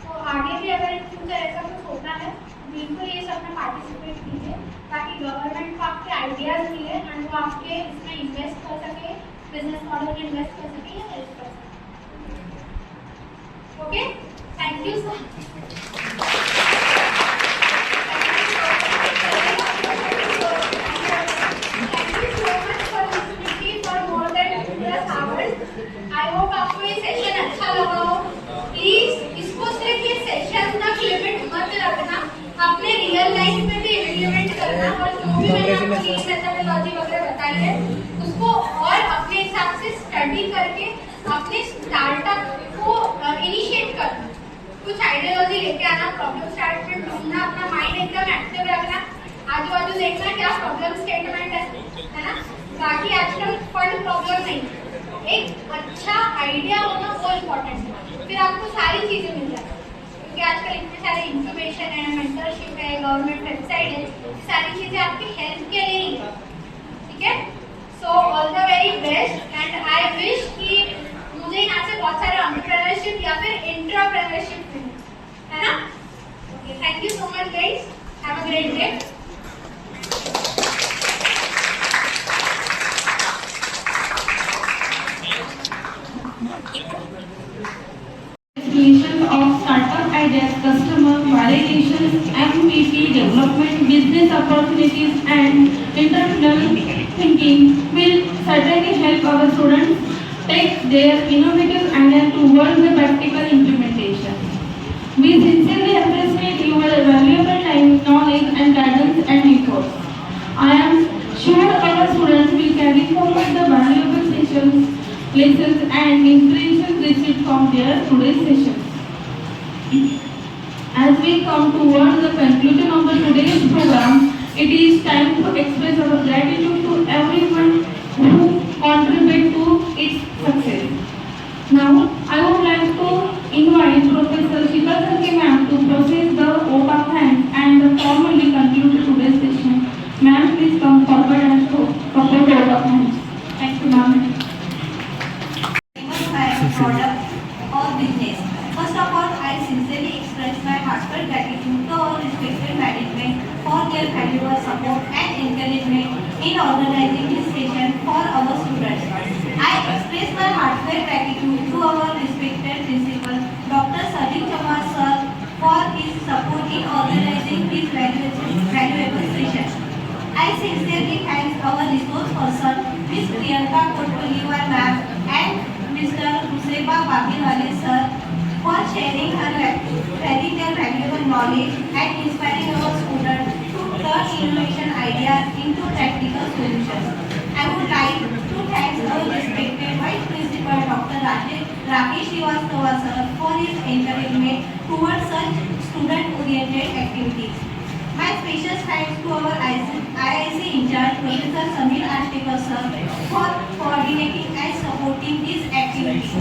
तो आगे भी अगर इन फ्यूचर ऐसा कुछ होता है तो बिल्कुल ये सब में पार्टिसिपेट कीजिए ताकि गवर्नमेंट को आपके आइडियाज मिले एंड वो आपके इसमें इन्वेस्ट कर सके, बिजनेस मॉडल में इन्वेस्ट कर सके या हेल्प कर सके। Okay, thank you so I hope आपको ये सेशन अच्छा लगा हो। प्लीज इसको सिर्फ ये सेशन तक लिमिट मत रखना, अपने रियल लाइफ में भी इम्प्लीमेंट करना, और जो भी मैंने आपको लीड मेथोडोलॉजी वगैरह बताई है उसको और अपने हिसाब से स्टडी करके अपने स्टार्टअप को इनिशिएट करना, कुछ आइडियोलॉजी लेके आना, प्रॉब्लम स्टेटमेंट ढूंढना, अपना माइंड एकदम एक्टिव रखना, आजू बाजू देखना क्या प्रॉब्लम स्टेटमेंट है ना। बाकी आजकल फंड प्रॉब्लम नहीं, एक अच्छा आइडिया होना वो इम्पोर्टेंट है, फिर आपको सारी चीज़ें मिल जाती है, क्योंकि आजकल इतने सारे इंफॉर्मेशन है, मेंटरशिप है, गवर्नमेंट वेबसाइट है, सारी चीज़ें आपकी हेल्प के लिए ही है, ठीक है। So all the very best and I wish कि मुझे यहाँ से बहुत सारे एंटरप्रेन्योरशिप या फिर इंट्राप्रेन्योरशिप मिले, है ना। Okay, thank you so much guys, have a great day. Of startup ideas, customer validations, MVP development, business opportunities, and entrepreneurial thinking will certainly help our students take their innovative ideas towards the practical implementation. We sincerely appreciate your valuable time, knowledge, and guidance and efforts. I am sure our students will carry forward the valuable lessons and inspiration received from their today's session. As we come towards the conclusion of the today's program, it is time to express our gratitude to everyone who contributed to its success. Now, I would like to invite Professor Shikha Sarke ma'am to process the vote of thanks and formally conclude today's session. Ma'am, please come forward and propose the vote of thanks. Thank you, ma'am. Product or business. First of all, I sincerely express my heartfelt gratitude to our respected management for their valuable support and in organizing this session for our students. I express my heartfelt gratitude to our respected principal, Dr. Sadiq Chamar sir, for his support in organizing this valuable session. I sincerely thank our resource person, Ms. Priyanka Kotpaliwal ma'am and Mr. Huseba Babirwale sir for sharing their valuable knowledge and inspiring our students to turn innovation ideas into practical solutions. I would like to thank our respected Vice Principal Dr. Rakesh Srivastava sir for his encouragement towards such student-oriented activities. My special thanks to our IIC in charge, Professor Samir Ashtekar sir, for coordinating and supporting these activities.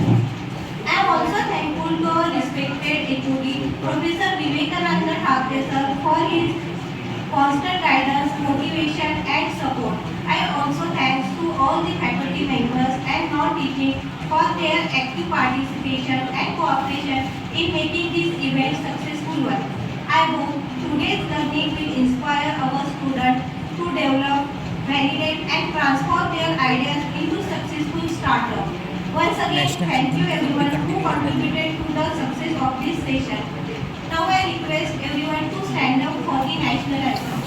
I am also thankful to our respected HOD, Professor Vivekananda Thakre sir, for his constant guidance, motivation and support. I also thanks to all the faculty members and non-teaching for their active participation and cooperation in making this event successful one. I hope today's learning will inspire our students to develop, validate and transform their ideas into successful startups. Once again, thank you everyone who contributed to the success of this session. Now I request everyone to stand up for the national anthem.